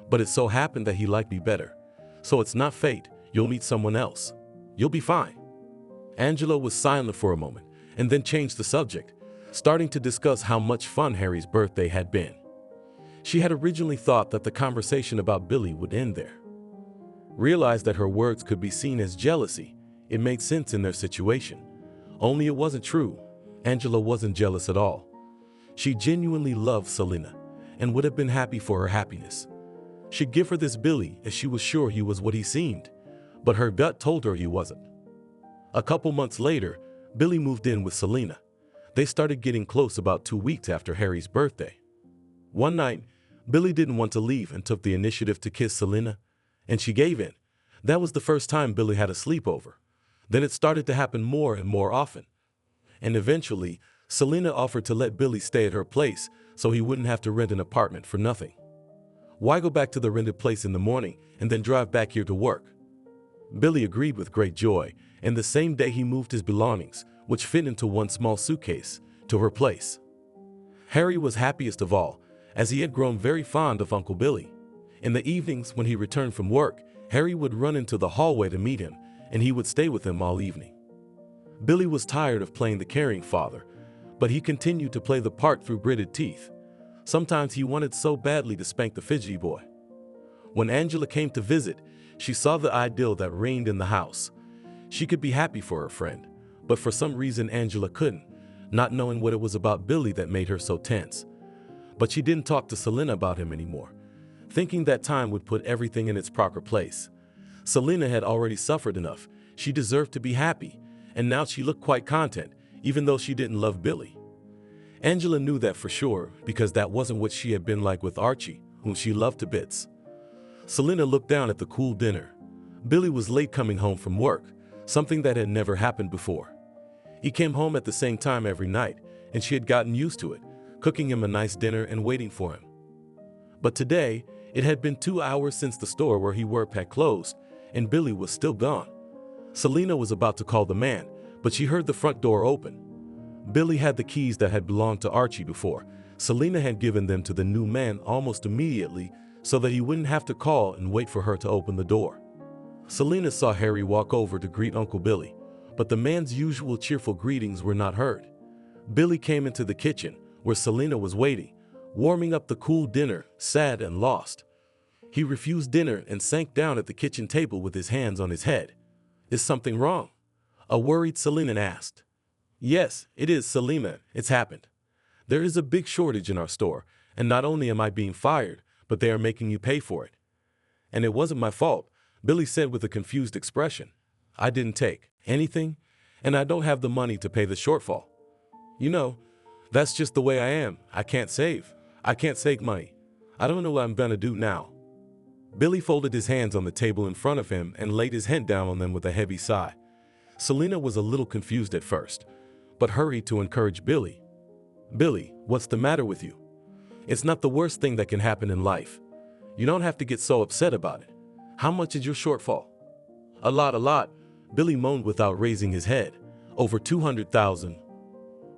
But it so happened that he liked me better. So it's not fate. You'll meet someone else. You'll be fine. Angela was silent for a moment and then changed the subject, starting to discuss how much fun Harry's birthday had been. She had originally thought that the conversation about Billy would end there. Realized that her words could be seen as jealousy. It made sense in their situation. Only it wasn't true. Angela wasn't jealous at all. She genuinely loved Selena and would have been happy for her happiness. She'd give her this Billy as she was sure he was what he seemed, but her gut told her he wasn't. A couple months later, Billy moved in with Selena. They started getting close about 2 weeks after Harry's birthday. One night, Billy didn't want to leave and took the initiative to kiss Selena, and she gave in. That was the first time Billy had a sleepover. Then it started to happen more and more often. And eventually, Selena offered to let Billy stay at her place so he wouldn't have to rent an apartment for nothing. Why go back to the rented place in the morning and then drive back here to work? Billy agreed with great joy, and the same day he moved his belongings, which fit into one small suitcase, to her place. Harry was happiest of all, as he had grown very fond of Uncle Billy. In the evenings when he returned from work, Harry would run into the hallway to meet him, and he would stay with him all evening. Billy was tired of playing the caring father, but he continued to play the part through gritted teeth. Sometimes he wanted so badly to spank the fidgety boy. When Angela came to visit, she saw the idyll that reigned in the house. She could be happy for her friend, but for some reason Angela couldn't, not knowing what it was about Billy that made her so tense. But she didn't talk to Selena about him anymore, thinking that time would put everything in its proper place. Selena had already suffered enough. She deserved to be happy, and now she looked quite content, even though she didn't love Billy. Angela knew that for sure, because that wasn't what she had been like with Archie, whom she loved to bits. Selena looked down at the cool dinner. Billy was late coming home from work, something that had never happened before. He came home at the same time every night, and she had gotten used to it, cooking him a nice dinner and waiting for him. But today, it had been 2 hours since the store where he worked had closed, and Billy was still gone. Selena was about to call the man, but she heard the front door open. Billy had the keys that had belonged to Archie before. Selena had given them to the new man almost immediately so that he wouldn't have to call and wait for her to open the door. Selena saw Harry walk over to greet Uncle Billy, but the man's usual cheerful greetings were not heard. Billy came into the kitchen, where Selena was waiting, warming up the cool dinner, sad and lost. He refused dinner and sank down at the kitchen table with his hands on his head. Is something wrong? A worried Selena asked. Yes, it is, Selena. It's happened. There is a big shortage in our store, and not only am I being fired, but they are making you pay for it. And it wasn't my fault, Billy said with a confused expression. I didn't take anything, and I don't have the money to pay the shortfall. You know, that's just the way I am. I can't save. I can't save money. I don't know what I'm gonna do now. Billy folded his hands on the table in front of him and laid his head down on them with a heavy sigh. Selena was a little confused at first, but hurried to encourage Billy. Billy, what's the matter with you? It's not the worst thing that can happen in life. You don't have to get so upset about it. How much is your shortfall? A lot, Billy moaned without raising his head. Over 200,000.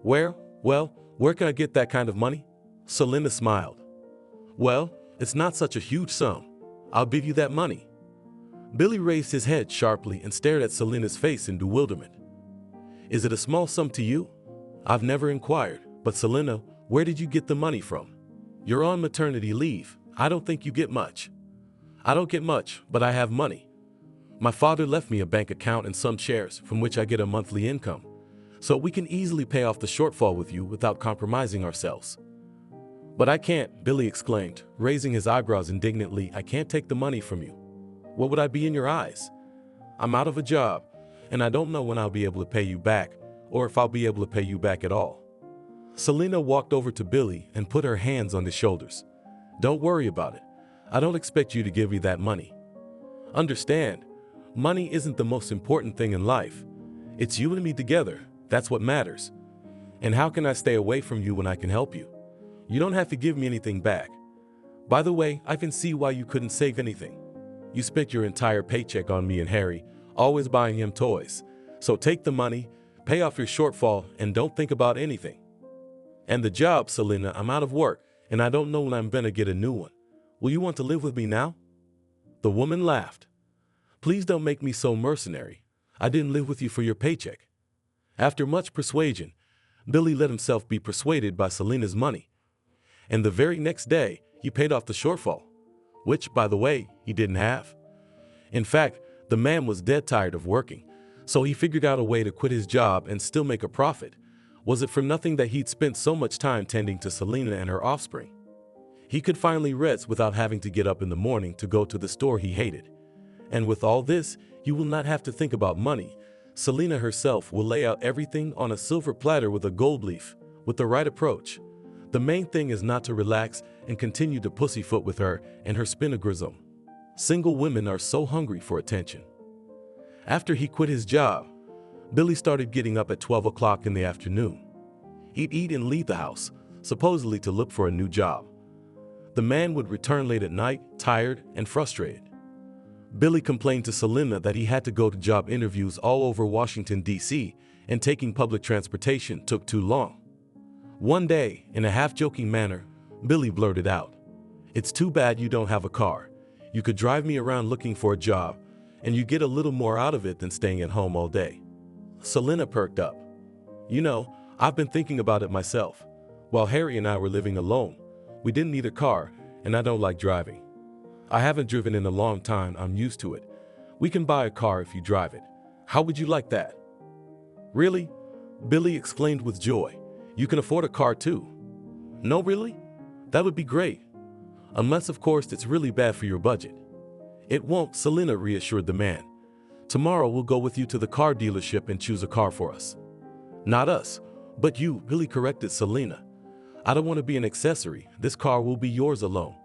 Where can I get that kind of money? Selena smiled. Well, it's not such a huge sum. I'll give you that money. Billy raised his head sharply and stared at Selena's face in bewilderment. Is it a small sum to you? I've never inquired, but Selena, where did you get the money from? You're on maternity leave. I don't think you get much. I don't get much, but I have money. My father left me a bank account and some shares from which I get a monthly income, so we can easily pay off the shortfall with you without compromising ourselves." "But I can't," Billy exclaimed, raising his eyebrows indignantly. "I can't take the money from you. What would I be in your eyes? I'm out of a job, and I don't know when I'll be able to pay you back, or if I'll be able to pay you back at all." Selena walked over to Billy and put her hands on his shoulders. "Don't worry about it. I don't expect you to give me that money. Understand, money isn't the most important thing in life. It's you and me together. That's what matters. And how can I stay away from you when I can help you? You don't have to give me anything back. By the way, I can see why you couldn't save anything. You spent your entire paycheck on me and Harry, always buying him toys. So take the money, pay off your shortfall, and don't think about anything. And the job, Selena, I'm out of work, and I don't know when I'm gonna get a new one. Will you want to live with me now?" The woman laughed. "Please don't make me so mercenary. I didn't live with you for your paycheck." After much persuasion, Billy let himself be persuaded by Selena's money. And the very next day, he paid off the shortfall, which, by the way, he didn't have. In fact, the man was dead tired of working, so he figured out a way to quit his job and still make a profit. Was it for nothing that he'd spent so much time tending to Selena and her offspring? He could finally rest without having to get up in the morning to go to the store he hated. And with all this, you will not have to think about money. Selena herself will lay out everything on a silver platter with a gold leaf, with the right approach. The main thing is not to relax and continue to pussyfoot with her and her spinagrism. Single women are so hungry for attention. After he quit his job, Billy started getting up at 12 o'clock in the afternoon. He'd eat and leave the house, supposedly to look for a new job. The man would return late at night, tired and frustrated. Billy complained to Selena that he had to go to job interviews all over Washington, D.C., and taking public transportation took too long. One day, in a half-joking manner, Billy blurted out, "It's too bad you don't have a car. You could drive me around looking for a job, and you get a little more out of it than staying at home all day." Selena perked up. "You know, I've been thinking about it myself. While Harry and I were living alone, we didn't need a car, and I don't like driving. I haven't driven in a long time. I'm used to it. We can buy a car if you drive it. How would you like that?" "Really?" Billy exclaimed with joy. "You can afford a car too?" "No, really? That would be great. Unless, of course, it's really bad for your budget." "It won't," Selena reassured the man. "Tomorrow we'll go with you to the car dealership and choose a car for us." "Not us, but you," Billy corrected Selena. "I don't want to be an accessory. This car will be yours alone.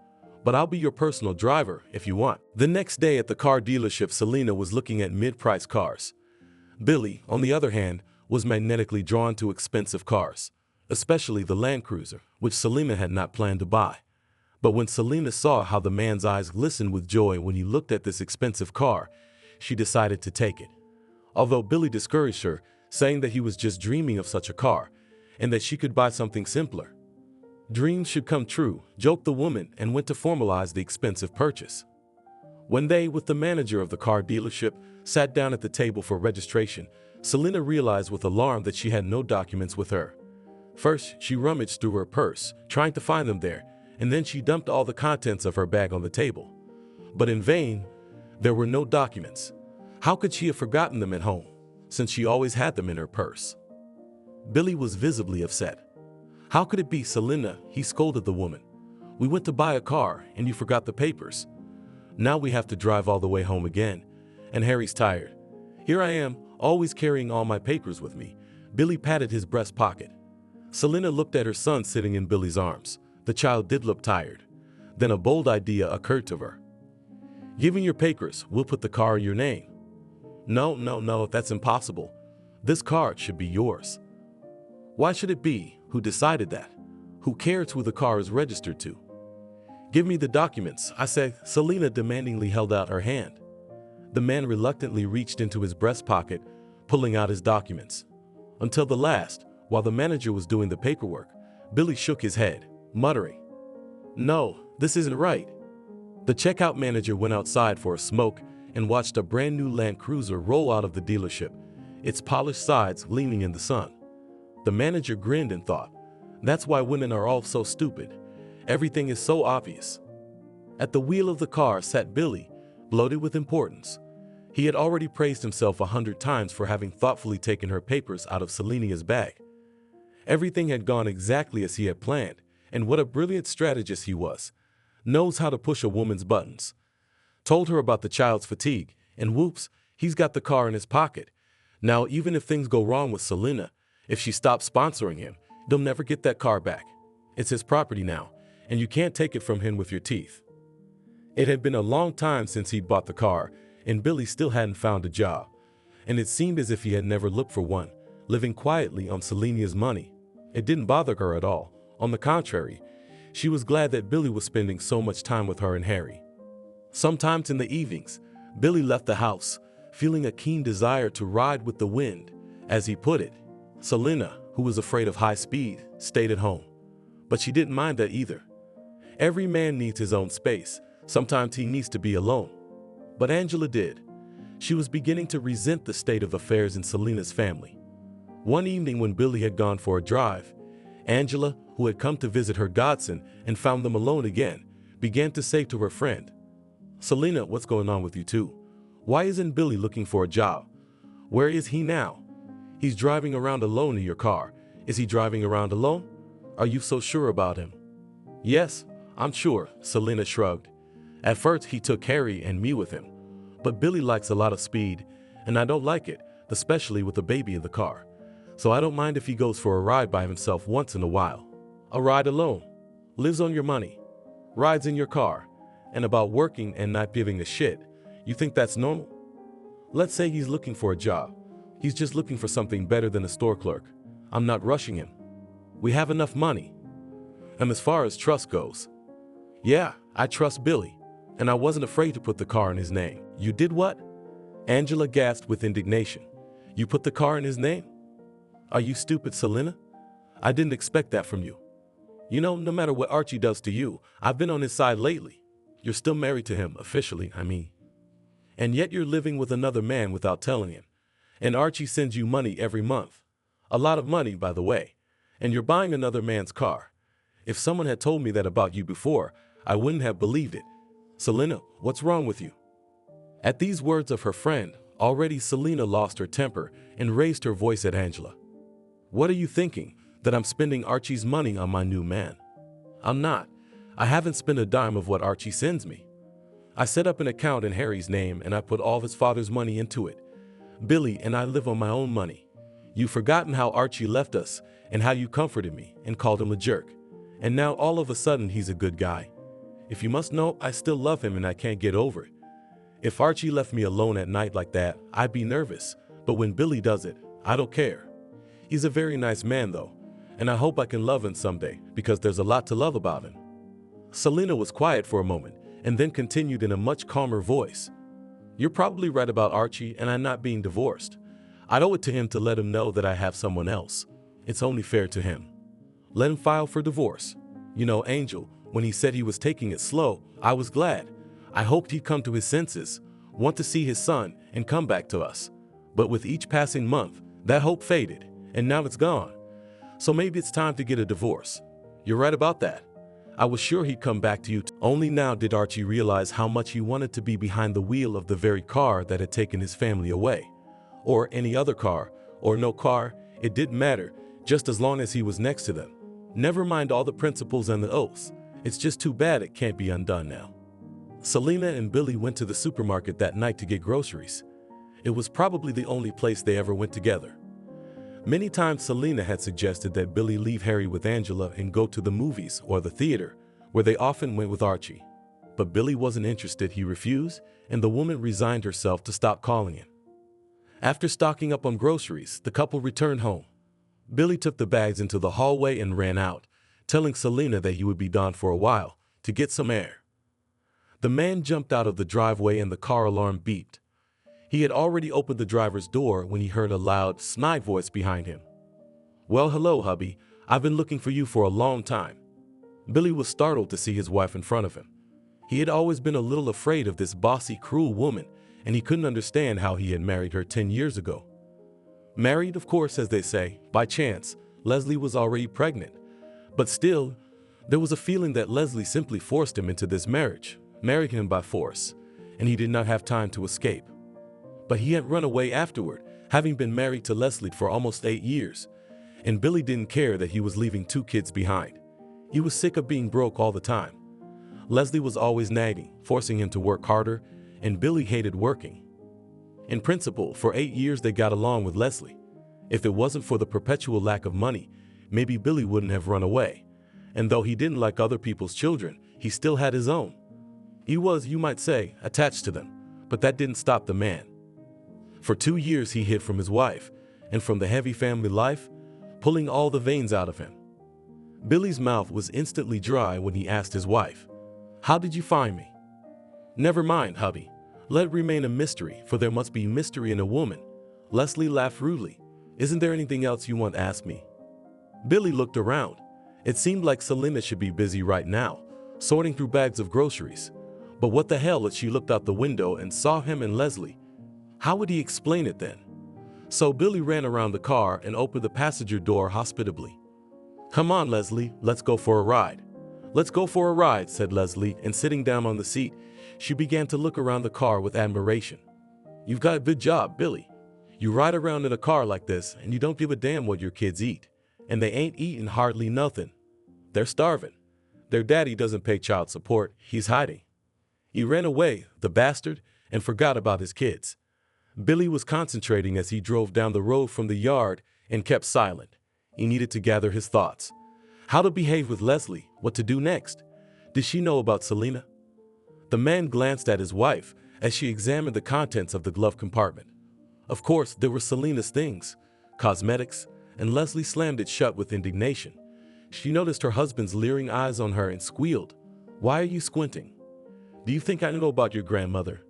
But I'll be your personal driver if you want." The next day at the car dealership, Selena was looking at mid-price cars. Billy, on the other hand, was magnetically drawn to expensive cars, especially the Land Cruiser, which Selena had not planned to buy. But when Selena saw how the man's eyes glistened with joy when he looked at this expensive car, she decided to take it. Although Billy discouraged her, saying that he was just dreaming of such a car, and that she could buy something simpler. Dreams should come true, joked the woman, and went to formalize the expensive purchase. When they, with the manager of the car dealership, sat down at the table for registration, Selena realized with alarm that she had no documents with her. First, she rummaged through her purse, trying to find them there, and then she dumped all the contents of her bag on the table. But in vain, there were no documents. How could she have forgotten them at home, since she always had them in her purse? Billy was visibly upset. "How could it be, Selena?" he scolded the woman. "We went to buy a car, and you forgot the papers. Now we have to drive all the way home again, and Harry's tired. Here I am, always carrying all my papers with me." Billy patted his breast pocket. Selena looked at her son sitting in Billy's arms. The child did look tired. Then a bold idea occurred to her. "Give me your papers, we'll put the car in your name." No, that's impossible. This car should be yours." "Why should it be? Who decided that? Who cares who the car is registered to?" "Give me the documents," I said. Selena demandingly held out her hand. The man reluctantly reached into his breast pocket, pulling out his documents. Until the last, while the manager was doing the paperwork, Billy shook his head, muttering, "No, this isn't right." The checkout manager went outside for a smoke and watched a brand new Land Cruiser roll out of the dealership, its polished sides gleaming in the sun. The manager grinned and thought, "That's why women are all so stupid. Everything is so obvious." At the wheel of the car sat Billy, bloated with importance. He had already praised himself 100 times for having thoughtfully taken her papers out of Selena's bag. Everything had gone exactly as he had planned, and what a brilliant strategist he was. Knows how to push a woman's buttons. Told her about the child's fatigue, and whoops, he's got the car in his pocket. Now, even if things go wrong with Selena, if she stops sponsoring him, they'll never get that car back. It's his property now, and you can't take it from him with your teeth. It had been a long time since he'd bought the car, and Billy still hadn't found a job, and it seemed as if he had never looked for one, living quietly on Selena's money. It didn't bother her at all. On the contrary, she was glad that Billy was spending so much time with her and Harry. Sometimes in the evenings, Billy left the house, feeling a keen desire to ride with the wind, as he put it. Selena, who was afraid of high speed, stayed at home. But she didn't mind that either. Every man needs his own space. Sometimes he needs to be alone. But Angela did. She was beginning to resent the state of affairs in Selena's family. One evening when Billy had gone for a drive, Angela, who had come to visit her godson and found them alone again, began to say to her friend, "Selena, what's going on with you two? Why isn't Billy looking for a job? Where is he now? He's driving around alone in your car. Is he driving around alone? Are you so sure about him?" "Yes, I'm sure," Selena shrugged. "At first he took Harry and me with him, but Billy likes a lot of speed, and I don't like it, especially with a baby in the car. So I don't mind if he goes for a ride by himself once in a while. A ride alone, lives on your money, rides in your car, and about working and not giving a shit. You think that's normal? Let's say he's looking for a job. He's just looking for something better than a store clerk. I'm not rushing him. We have enough money. And as far as trust goes, yeah, I trust Billy, and I wasn't afraid to put the car in his name." "You did what?" Angela gasped with indignation. "You put the car in his name? Are you stupid, Selena? I didn't expect that from you. You know, no matter what Archie does to you, I've been on his side lately. You're still married to him, officially, I mean. And yet you're living with another man without telling him. And Archie sends you money every month. A lot of money, by the way. And you're buying another man's car. If someone had told me that about you before, I wouldn't have believed it. Selena, what's wrong with you?" At these words of her friend, already Selena lost her temper and raised her voice at Angela. "What are you thinking? That I'm spending Archie's money on my new man? I'm not. I haven't spent a dime of what Archie sends me. I set up an account in Harry's name and I put all of his father's money into it. Billy and I live on my own money. You've forgotten how Archie left us and how you comforted me and called him a jerk. And now all of a sudden he's a good guy. If you must know, I still love him and I can't get over it. If Archie left me alone at night like that, I'd be nervous. But when Billy does it, I don't care. He's a very nice man though, and I hope I can love him someday because there's a lot to love about him." Selena was quiet for a moment and then continued in a much calmer voice. "You're probably right about Archie and I'm not being divorced. I owe it to him to let him know that I have someone else. It's only fair to him. Let him file for divorce. You know, Angel, when he said he was taking it slow, I was glad. I hoped he'd come to his senses, want to see his son, and come back to us. But with each passing month, that hope faded, and now it's gone. So maybe it's time to get a divorce. You're right about that. I was sure he'd come back to you. Only now did Archie realize how much he wanted to be behind the wheel of the very car that had taken his family away. Or any other car, or no car, it didn't matter, just as long as he was next to them. Never mind all the principles and the oaths. It's just too bad it can't be undone now." Selena and Billy went to the supermarket that night to get groceries. It was probably the only place they ever went together. Many times Selena had suggested that Billy leave Harry with Angela and go to the movies or the theater, where they often went with Archie. But Billy wasn't interested, he refused, and the woman resigned herself to stop calling him. After stocking up on groceries, the couple returned home. Billy took the bags into the hallway and ran out, telling Selena that he would be gone for a while, to get some air. The man jumped out of the driveway and the car alarm beeped. He had already opened the driver's door when he heard a loud, snide voice behind him. "Well, hello, hubby. I've been looking for you for a long time." Billy was startled to see his wife in front of him. He had always been a little afraid of this bossy, cruel woman, and he couldn't understand how he had married her 10 years ago. Married, of course, as they say, by chance, Leslie was already pregnant. But still, there was a feeling that Leslie simply forced him into this marriage, married him by force, and he did not have time to escape. but he had run away afterward, having been married to Leslie for almost 8 years. And Billy didn't care that he was leaving 2 kids behind. He was sick of being broke all the time. Leslie was always nagging, forcing him to work harder, and Billy hated working. In principle, for 8 years they got along with Leslie. If it wasn't for the perpetual lack of money, maybe Billy wouldn't have run away. And though he didn't like other people's children, he still had his own. He was, you might say, attached to them, but that didn't stop the man. For 2 years he hid from his wife, and from the heavy family life, pulling all the veins out of him. Billy's mouth was instantly dry when he asked his wife, "How did you find me?" "Never mind, hubby. Let it remain a mystery, for there must be mystery in a woman." Leslie laughed rudely. "Isn't there anything else you want to ask me?" Billy looked around. It seemed like Selena should be busy right now, sorting through bags of groceries. But what the hell as she looked out the window and saw him and Leslie? How would he explain it then? So Billy ran around the car and opened the passenger door hospitably. "Come on, Leslie, let's go for a ride." "Let's go for a ride," said Leslie, and sitting down on the seat, she began to look around the car with admiration. "You've got a good job, Billy. You ride around in a car like this and you don't give a damn what your kids eat. And they ain't eating hardly nothing. They're starving. Their daddy doesn't pay child support, he's hiding. He ran away, the bastard, and forgot about his kids." Billy was concentrating as he drove down the road from the yard and kept silent. He needed to gather his thoughts. How to behave with Leslie, what to do next. Did she know about Selena? The man glanced at his wife as she examined the contents of the glove compartment. Of course, there were Selena's things, cosmetics, and Leslie slammed it shut with indignation. She noticed her husband's leering eyes on her and squealed, "Why are you squinting? Do you think I know about your grandmother?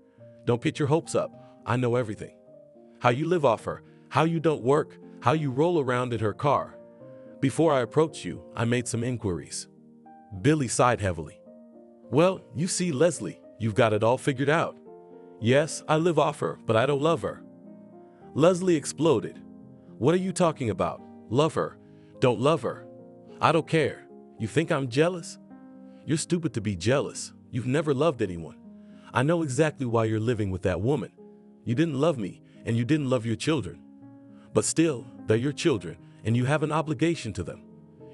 Don't get your hopes up. I know everything. How you live off her, how you don't work, how you roll around in her car. Before I approached you, I made some inquiries." Billy sighed heavily. "Well, you see, Leslie, you've got it all figured out. Yes, I live off her, but I don't love her." Leslie exploded. "What are you talking about? Love her? Don't love her? I don't care. You think I'm jealous? You're stupid to be jealous. You've never loved anyone. I know exactly why you're living with that woman. You didn't love me, and you didn't love your children. But still, they're your children, and you have an obligation to them.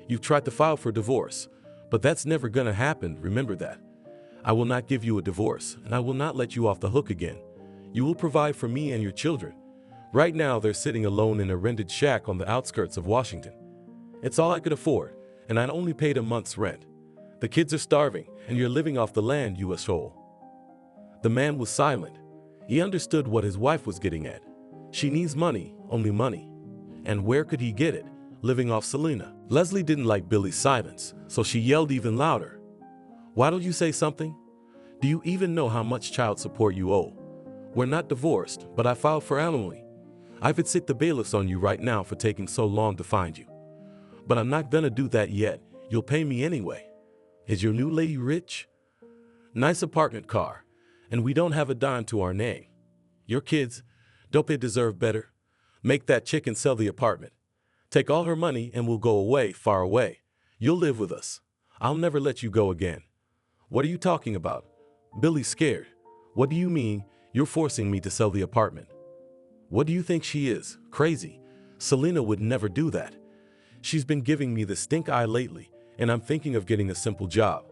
You've tried to file for divorce, but that's never gonna happen, remember that. I will not give you a divorce, and I will not let you off the hook again. You will provide for me and your children. Right now, they're sitting alone in a rented shack on the outskirts of Washington. It's all I could afford, and I only paid a month's rent. The kids are starving, and you're living off the land, you asshole." The man was silent. He understood what his wife was getting at. She needs money, only money. And where could he get it? Living off Selena. Leslie didn't like Billy's silence, so she yelled even louder. "Why don't you say something? Do you even know how much child support you owe? We're not divorced, but I filed for alimony. I could sit the bailiffs on you right now for taking so long to find you. But I'm not gonna do that yet. You'll pay me anyway. Is your new lady rich? Nice apartment car, and we don't have a dime to our name. Your kids, don't they deserve better? Make that chicken sell the apartment. Take all her money and we'll go away, far away. You'll live with us. I'll never let you go again." "What are you talking about?" Billy's scared. "What do you mean you're forcing me to sell the apartment? What do you think she is? Crazy? Selena would never do that. She's been giving me the stink eye lately, and I'm thinking of getting a simple job.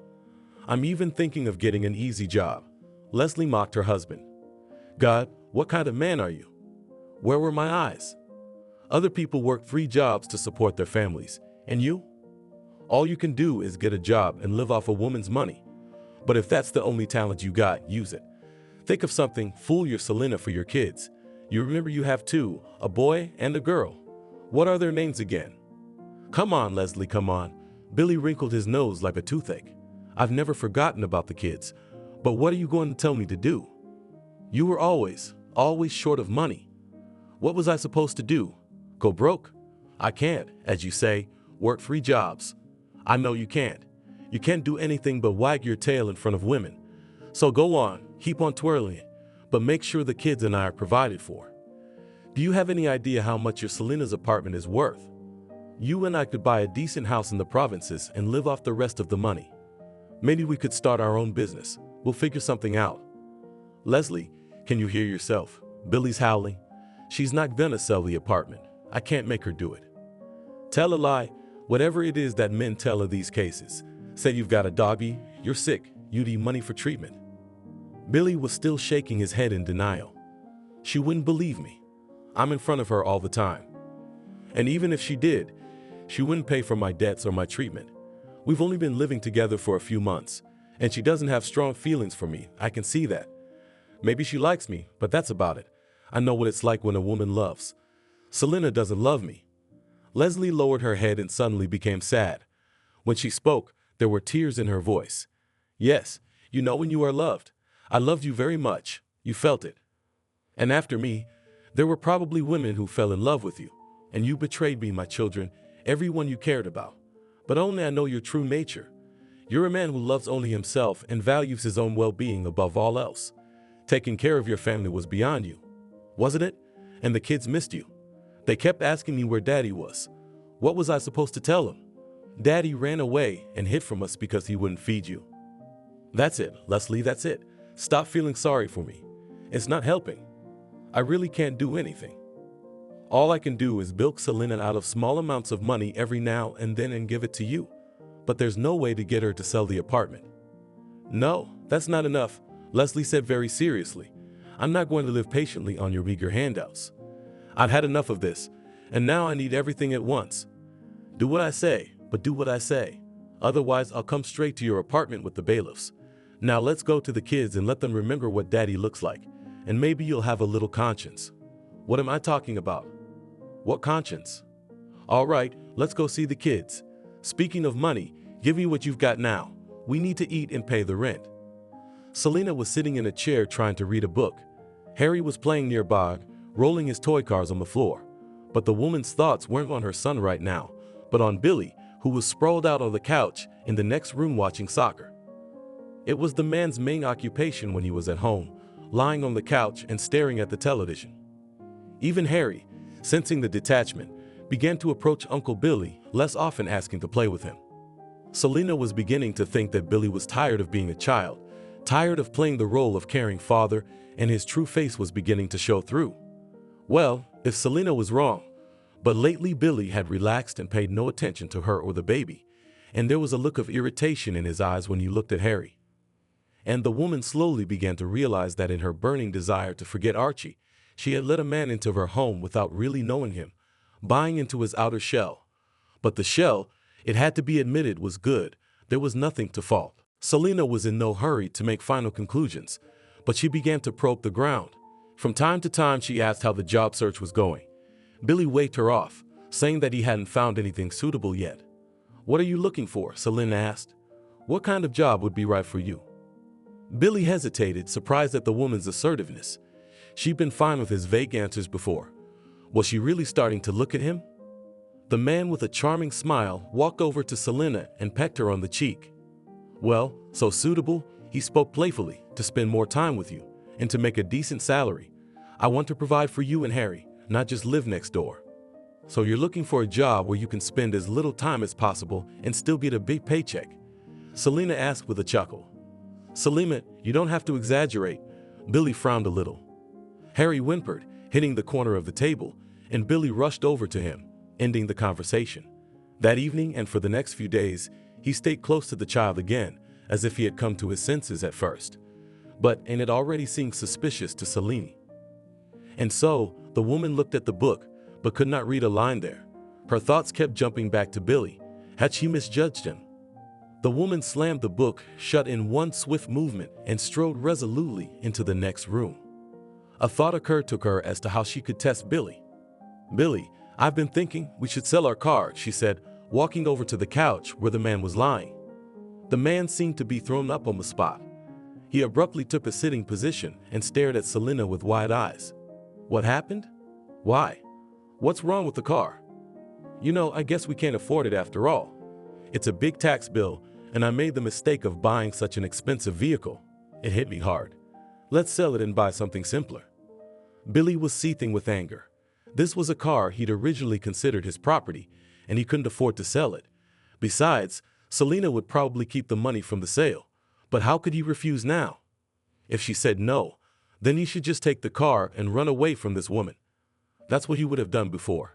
I'm even thinking of getting an easy job." Leslie mocked her husband. "God, what kind of man are you? Where were my eyes? Other people work 3 jobs to support their families, and you? All you can do is get a job and live off a woman's money. But if that's the only talent you got, use it. Think of something, fool your Selena for your kids. You remember you have 2, a boy and a girl. What are their names again?" "Come on, Leslie, come on." Billy wrinkled his nose like a toothache. "I've never forgotten about the kids. But what are you going to tell me to do? You were always short of money. What was I supposed to do? Go broke? I can't, as you say, work 3 jobs. I know you can't. You can't do anything but wag your tail in front of women. So go on, keep on twirling it, but make sure the kids and I are provided for. Do you have any idea how much your Selena's apartment is worth? You and I could buy a decent house in the provinces and live off the rest of the money. Maybe we could start our own business. We'll figure something out." "Leslie, can you hear yourself?" Billy's howling. She's not gonna sell the apartment. I can't make her do it. Tell a lie, whatever it is that men tell of these cases. Say you've got a doggy, you're sick, you need money for treatment. Billy was still shaking his head in denial. She wouldn't believe me. I'm in front of her all the time. And even if she did, she wouldn't pay for my debts or my treatment. We've only been living together for a few months, and she doesn't have strong feelings for me. I can see that. Maybe she likes me, but that's about it. I know what it's like when a woman loves. Selena doesn't love me. Leslie lowered her head and suddenly became sad. When she spoke, there were tears in her voice. Yes, you know when you are loved. I loved you very much. You felt it. And after me, there were probably women who fell in love with you. And you betrayed me, my children, everyone you cared about. But only I know your true nature. You're a man who loves only himself and values his own well-being above all else. Taking care of your family was beyond you, wasn't it? And the kids missed you. They kept asking me where Daddy was. What was I supposed to tell them? Daddy ran away and hid from us because he wouldn't feed you. That's it, Leslie, that's it. Stop feeling sorry for me. It's not helping. I really can't do anything. All I can do is bilk Selena out of small amounts of money every now and then and give it to you. But there's no way to get her to sell the apartment. No, that's not enough, Leslie said very seriously. I'm not going to live patiently on your meager handouts. I've had enough of this, and now I need everything at once. Do what I say, but do what I say. Otherwise, I'll come straight to your apartment with the bailiffs. Now let's go to the kids and let them remember what Daddy looks like, and maybe you'll have a little conscience. What am I talking about? What conscience? All right, let's go see the kids. Speaking of money, give me what you've got now. We need to eat and pay the rent. Selena was sitting in a chair trying to read a book. Harry was playing nearby, rolling his toy cars on the floor. But the woman's thoughts weren't on her son right now, but on Billy, who was sprawled out on the couch in the next room watching soccer. It was the man's main occupation when he was at home, lying on the couch and staring at the television. Even Harry, sensing the detachment, began to approach Uncle Billy, less often asking to play with him. Selena was beginning to think that Billy was tired of being a child, tired of playing the role of caring father, and his true face was beginning to show through. Well, if Selena was wrong, but lately Billy had relaxed and paid no attention to her or the baby, and there was a look of irritation in his eyes when he looked at Harry. And the woman slowly began to realize that in her burning desire to forget Archie, she had let a man into her home without really knowing him, buying into his outer shell. But the shell, it had to be admitted, was good. There was nothing to fault. Selena was in no hurry to make final conclusions, but she began to probe the ground. From time to time, she asked how the job search was going. Billy waved her off, saying that he hadn't found anything suitable yet. What are you looking for? Selena asked. What kind of job would be right for you? Billy hesitated, surprised at the woman's assertiveness. She'd been fine with his vague answers before. Was she really starting to look at him? The man with a charming smile walked over to Selena and pecked her on the cheek. Well, so suitable, he spoke playfully, to spend more time with you and to make a decent salary. I want to provide for you and Harry, not just live next door. So you're looking for a job where you can spend as little time as possible and still get a big paycheck? Selena asked with a chuckle. Selena, you don't have to exaggerate. Billy frowned a little. Harry whimpered, hitting the corner of the table, and Billy rushed over to him, ending the conversation. That evening and for the next few days, he stayed close to the child again, as if he had come to his senses at first. But it already seemed suspicious to Selena. And so, the woman looked at the book, but could not read a line there. Her thoughts kept jumping back to Billy. Had she misjudged him? The woman slammed the book shut in one swift movement and strode resolutely into the next room. A thought occurred to her as to how she could test Billy. Billy, I've been thinking we should sell our car, she said, walking over to the couch where the man was lying. The man seemed to be thrown up on the spot. He abruptly took a sitting position and stared at Selena with wide eyes. What happened? Why? What's wrong with the car? You know, I guess we can't afford it after all. It's a big tax bill, and I made the mistake of buying such an expensive vehicle. It hit me hard. Let's sell it and buy something simpler. Billy was seething with anger. This was a car he'd originally considered his property, and he couldn't afford to sell it. Besides, Selena would probably keep the money from the sale. But how could he refuse now? If she said no, then he should just take the car and run away from this woman. That's what he would have done before.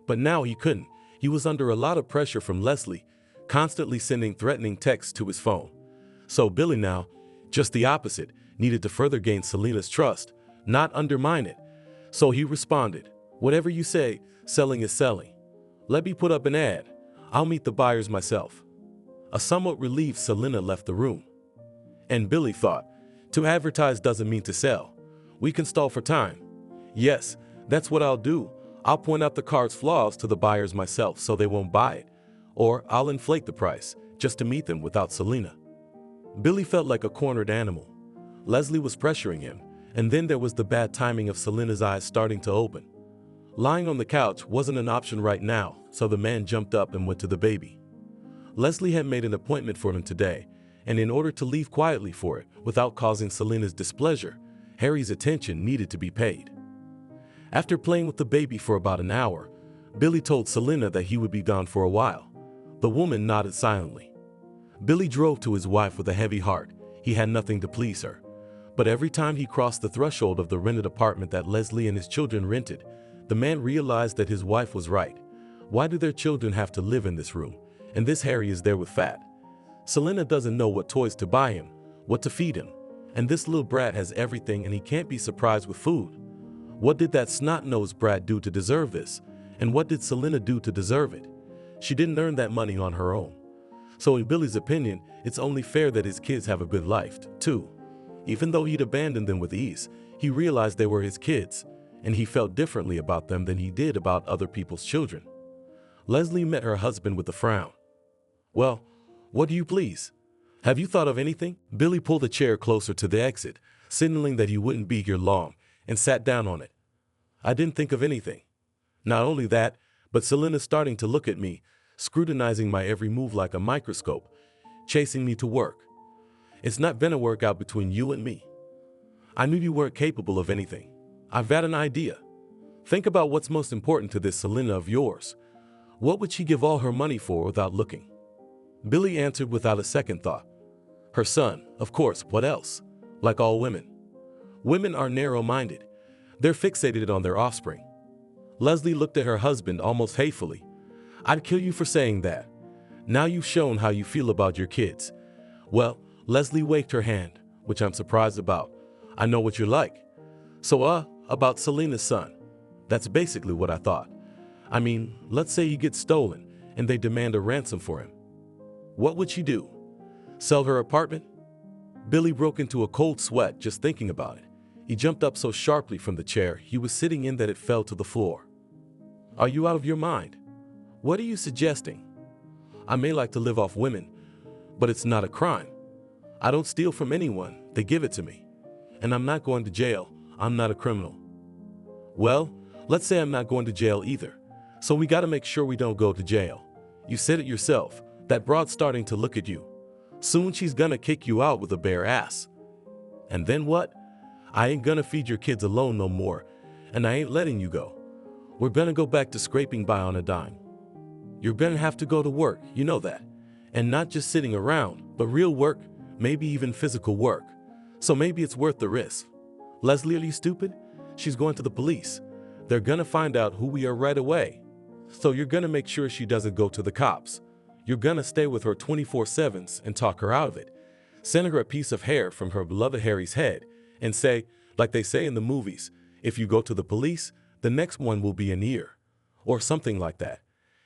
But now he couldn't. He was under a lot of pressure from Leslie, constantly sending threatening texts to his phone. So Billy now, just the opposite, needed to further gain Selena's trust, not undermine it. So he responded, "Whatever you say, selling is selling. Let me put up an ad. I'll meet the buyers myself." A somewhat relieved Selena left the room. And Billy thought, to advertise doesn't mean to sell. We can stall for time. Yes, that's what I'll do. I'll point out the car's flaws to the buyers myself so they won't buy it. Or I'll inflate the price, just to meet them without Selena. Billy felt like a cornered animal. Leslie was pressuring him, and then there was the bad timing of Selena's eyes starting to open. Lying on the couch wasn't an option right now, so the man jumped up and went to the baby. Leslie had made an appointment for him today, and in order to leave quietly for it, without causing Selena's displeasure, Harry's attention needed to be paid. After playing with the baby for about an hour, Billy told Selena that he would be gone for a while. The woman nodded silently. Billy drove to his wife with a heavy heart. He had nothing to please her. But every time he crossed the threshold of the rented apartment that Leslie and his children rented, the man realized that his wife was right. Why do their children have to live in this room? And this Harry is there with fat. Selena doesn't know what toys to buy him, what to feed him. And this little brat has everything and he can't be surprised with food. What did that snot-nosed brat do to deserve this? And what did Selena do to deserve it? She didn't earn that money on her own. So in Billy's opinion, it's only fair that his kids have a good life, too. Even though he'd abandoned them with ease, he realized they were his kids, and he felt differently about them than he did about other people's children. Leslie met her husband with a frown. "Well, what do you please? Have you thought of anything?" Billy pulled a chair closer to the exit, signaling that he wouldn't be here long, and sat down on it. "I didn't think of anything. Not only that, but Selena's starting to look at me, scrutinizing my every move like a microscope, chasing me to work. It's not been a workout between you and me. I knew you weren't capable of anything. I've got an idea. Think about what's most important to this Selena of yours. What would she give all her money for without looking?" Billy answered without a second thought. "Her son, of course, what else? Like all women. Women are narrow-minded. They're fixated on their offspring." Leslie looked at her husband almost hatefully. "I'd kill you for saying that. Now you've shown how you feel about your kids." "Well," Leslie waved her hand, which I'm surprised about. "I know what you're like. So, about Selena's son. That's basically what I thought. I mean, let's say he gets stolen and they demand a ransom for him. What would she do? Sell her apartment?" Billy broke into a cold sweat just thinking about it. He jumped up so sharply from the chair he was sitting in that it fell to the floor. "Are you out of your mind? What are you suggesting? I may like to live off women, but it's not a crime. I don't steal from anyone, they give it to me. And I'm not going to jail, I'm not a criminal." "Well, let's say I'm not going to jail either. So we gotta make sure we don't go to jail. You said it yourself, that broad's starting to look at you. Soon she's gonna kick you out with a bare ass. And then what? I ain't gonna feed your kids alone no more, and I ain't letting you go. We're gonna go back to scraping by on a dime. You're gonna have to go to work, you know that. And not just sitting around, but real work, maybe even physical work. So maybe it's worth the risk. Leslie, are you stupid? She's going to the police. They're gonna find out who we are right away. So you're gonna make sure she doesn't go to the cops. You're gonna stay with her 24/7s and talk her out of it. Send her a piece of hair from her beloved Harry's head and say, like they say in the movies, if you go to the police, the next one will be an ear. Or something like that.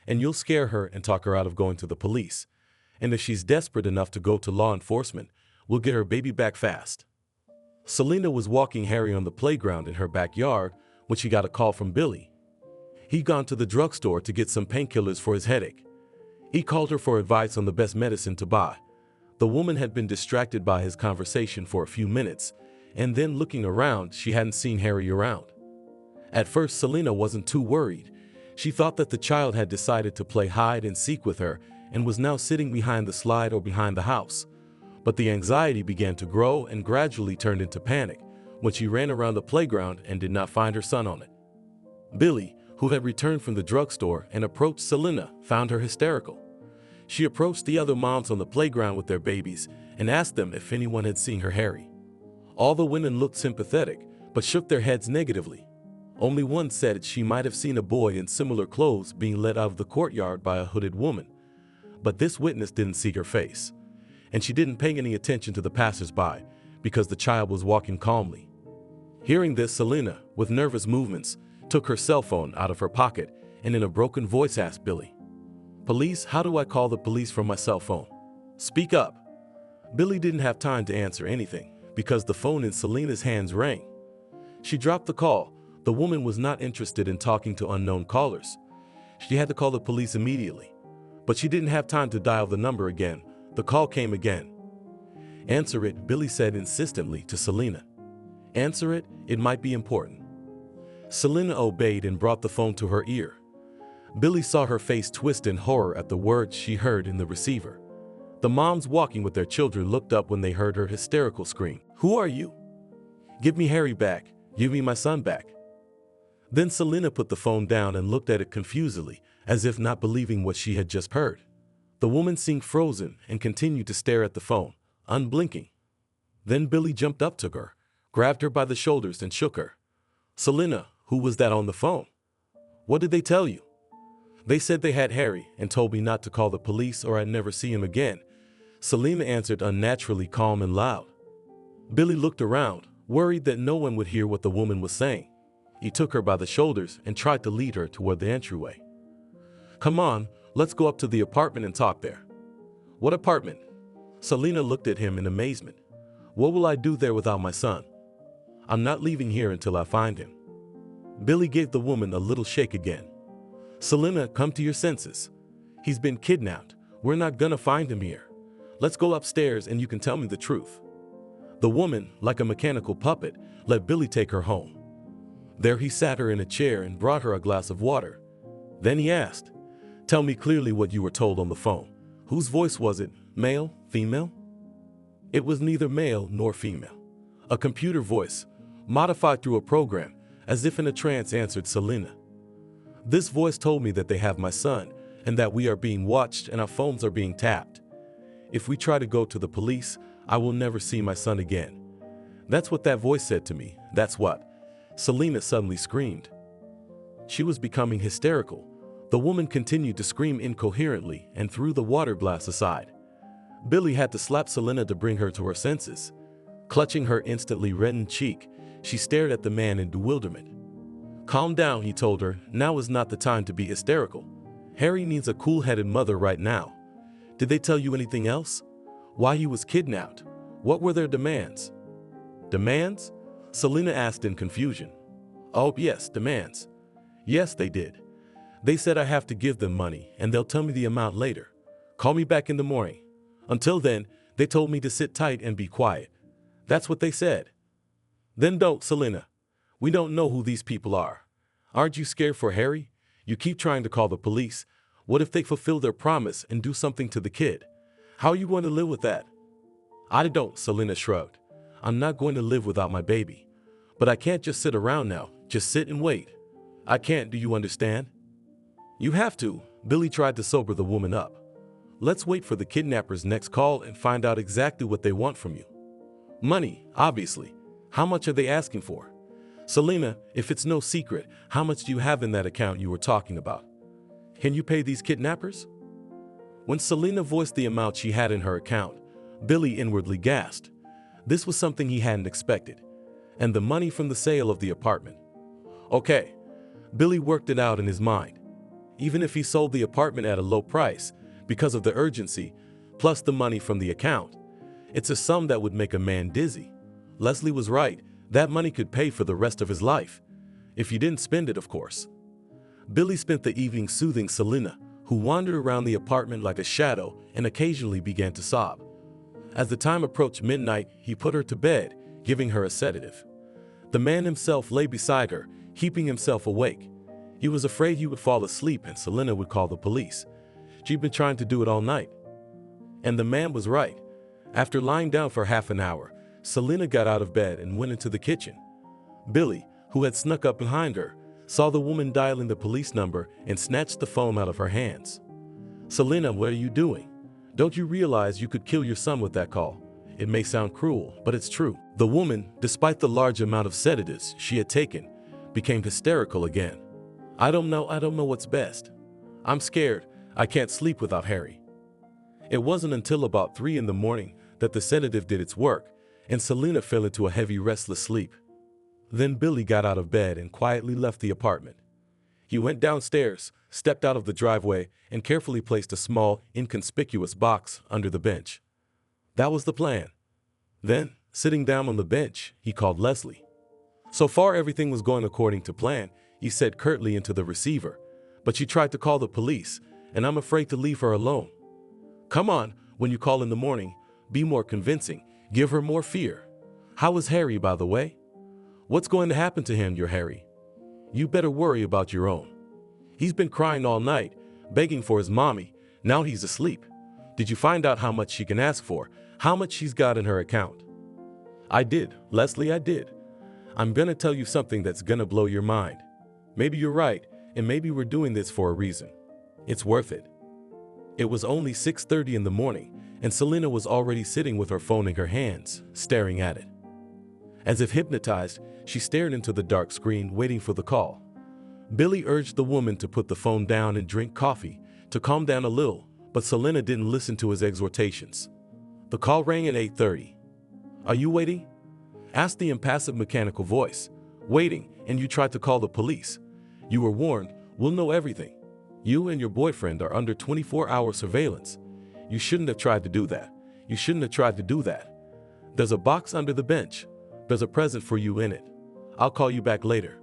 And you'll scare her and talk her out of going to the police. And if she's desperate enough to go to law enforcement, we'll get her baby back fast." Selena was walking Harry on the playground in her backyard when she got a call from Billy. He'd gone to the drugstore to get some painkillers for his headache. He called her for advice on the best medicine to buy. The woman had been distracted by his conversation for a few minutes, and then looking around, she hadn't seen Harry around. At first, Selena wasn't too worried. She thought that the child had decided to play hide and seek with her and was now sitting behind the slide or behind the house. But the anxiety began to grow and gradually turned into panic when she ran around the playground and did not find her son on it. Billy, who had returned from the drugstore and approached Selena, found her hysterical. She approached the other moms on the playground with their babies and asked them if anyone had seen her Harry. All the women looked sympathetic, but shook their heads negatively. Only one said she might have seen a boy in similar clothes being led out of the courtyard by a hooded woman. But this witness didn't see her face, and she didn't pay any attention to the passers-by because the child was walking calmly. Hearing this, Selena, with nervous movements, took her cell phone out of her pocket and in a broken voice asked Billy, "Police? How do I call the police from my cell phone? Speak up." Billy didn't have time to answer anything because the phone in Selena's hands rang. She dropped the call. The woman was not interested in talking to unknown callers. She had to call the police immediately. But she didn't have time to dial the number again. The call came again. "Answer it," Billy said insistently to Selena. "Answer it, it might be important." Selena obeyed and brought the phone to her ear. Billy saw her face twist in horror at the words she heard in the receiver. The moms walking with their children looked up when they heard her hysterical scream. "Who are you? Give me Harry back. Give me my son back." Then Selena put the phone down and looked at it confusedly, as if not believing what she had just heard. The woman seemed frozen and continued to stare at the phone, unblinking. Then Billy jumped up to her, grabbed her by the shoulders and shook her. "Selena, who was that on the phone? What did they tell you?" "They said they had Harry and told me not to call the police or I'd never see him again," Selena answered, unnaturally calm and loud. Billy looked around, worried that no one would hear what the woman was saying. He took her by the shoulders and tried to lead her toward the entryway. "Come on, let's go up to the apartment and talk there." "What apartment?" Selena looked at him in amazement. "What will I do there without my son? I'm not leaving here until I find him." Billy gave the woman a little shake again. "Selena, come to your senses. He's been kidnapped. We're not gonna find him here. Let's go upstairs and you can tell me the truth." The woman, like a mechanical puppet, let Billy take her home. There he sat her in a chair and brought her a glass of water. Then he asked, "Tell me clearly what you were told on the phone. Whose voice was it? Male? Female?" "It was neither male nor female. A computer voice, modified through a program, as if in a trance," answered Selena. "This voice told me that they have my son and that we are being watched and our phones are being tapped. If we try to go to the police, I will never see my son again. That's what that voice said to me. That's what." Selena suddenly screamed. She was becoming hysterical. The woman continued to scream incoherently and threw the water glass aside. Billy had to slap Selena to bring her to her senses. Clutching her instantly reddened cheek, she stared at the man in bewilderment. "Calm down," he told her. "Now is not the time to be hysterical. Harry needs a cool-headed mother right now. Did they tell you anything else? Why he was kidnapped? What were their demands?" "Demands?" Selena asked in confusion. "Oh, yes, demands. Yes, they did. They said I have to give them money and they'll tell me the amount later. Call me back in the morning. Until then, they told me to sit tight and be quiet. That's what they said." "Then don't, Selena. We don't know who these people are. Aren't you scared for Harry? You keep trying to call the police. What if they fulfill their promise and do something to the kid? How are you going to live with that?" "I don't," Selena shrugged. "I'm not going to live without my baby. But I can't just sit around now, just sit and wait. I can't, do you understand?" "You have to." Billy tried to sober the woman up. "Let's wait for the kidnapper's next call and find out exactly what they want from you. Money, obviously. How much are they asking for? Selena, if it's no secret, how much do you have in that account you were talking about? Can you pay these kidnappers?" When Selena voiced the amount she had in her account, Billy inwardly gasped. This was something he hadn't expected. And the money from the sale of the apartment. Okay, Billy worked it out in his mind. Even if he sold the apartment at a low price, because of the urgency, plus the money from the account, it's a sum that would make a man dizzy. Leslie was right, that money could pay for the rest of his life. If he didn't spend it, of course. Billy spent the evening soothing Selena, who wandered around the apartment like a shadow and occasionally began to sob. As the time approached midnight, he put her to bed, giving her a sedative. The man himself lay beside her, keeping himself awake. He was afraid he would fall asleep and Selena would call the police. She'd been trying to do it all night. And the man was right. After lying down for half an hour, Selena got out of bed and went into the kitchen. Billy, who had snuck up behind her, saw the woman dialing the police number and snatched the phone out of her hands. "Selena, what are you doing? Don't you realize you could kill your son with that call? It may sound cruel, but it's true. The woman, despite the large amount of sedatives she had taken, became hysterical again. I don't know what's best. I'm scared. I can't sleep without Harry. It wasn't until about 3 in the morning that the sedative did its work, and Selena fell into a heavy, restless sleep. Then Billy got out of bed and quietly left the apartment. He went downstairs, stepped out of the driveway, and carefully placed a small, inconspicuous box under the bench. That was the plan. Then, sitting down on the bench, he called Leslie. So far everything was going according to plan, he said curtly into the receiver, but she tried to call the police, and I'm afraid to leave her alone. Come on, when you call in the morning, be more convincing, give her more fear. How is Harry, by the way? What's going to happen to him, your Harry? You better worry about your own. He's been crying all night, begging for his mommy. Now he's asleep. Did you find out how much she can ask for? How much she's got in her account? I did, Leslie, I did. I'm gonna tell you something that's gonna blow your mind. Maybe you're right, and maybe we're doing this for a reason. It's worth it. It was only 6:30 in the morning, and Selena was already sitting with her phone in her hands, staring at it. As if hypnotized, she stared into the dark screen, waiting for the call. Billy urged the woman to put the phone down and drink coffee, to calm down a little, but Selena didn't listen to his exhortations. The call rang at 8:30. Are you waiting? Asked the impassive mechanical voice. Waiting, and you tried to call the police. You were warned, we'll know everything. You and your boyfriend are under 24-hour surveillance. You shouldn't have tried to do that. You shouldn't have tried to do that. There's a box under the bench. There's a present for you in it. I'll call you back later.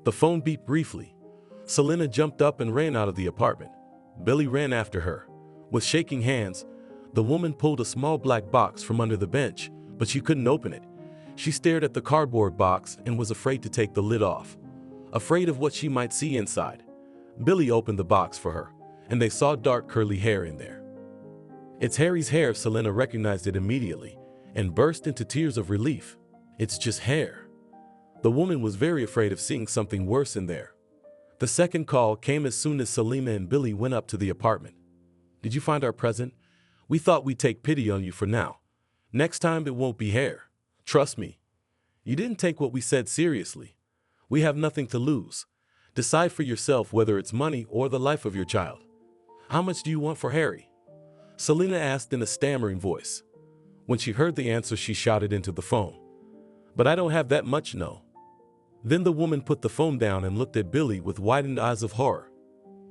The phone beeped briefly. Selena jumped up and ran out of the apartment. Billy ran after her. With shaking hands, the woman pulled a small black box from under the bench, but she couldn't open it. She stared at the cardboard box and was afraid to take the lid off, afraid of what she might see inside. Billy opened the box for her, and they saw dark curly hair in there. It's Harry's hair. Selena recognized it immediately and burst into tears of relief. It's just hair. The woman was very afraid of seeing something worse in there. The second call came as soon as Selena and Billy went up to the apartment. Did you find our present? We thought we'd take pity on you for now. Next time it won't be hair. Trust me. You didn't take what we said seriously. We have nothing to lose. Decide for yourself whether it's money or the life of your child. How much do you want for Harry? Selena asked in a stammering voice. When she heard the answer, she shouted into the phone. But I don't have that much, no. Then the woman put the phone down and looked at Billy with widened eyes of horror.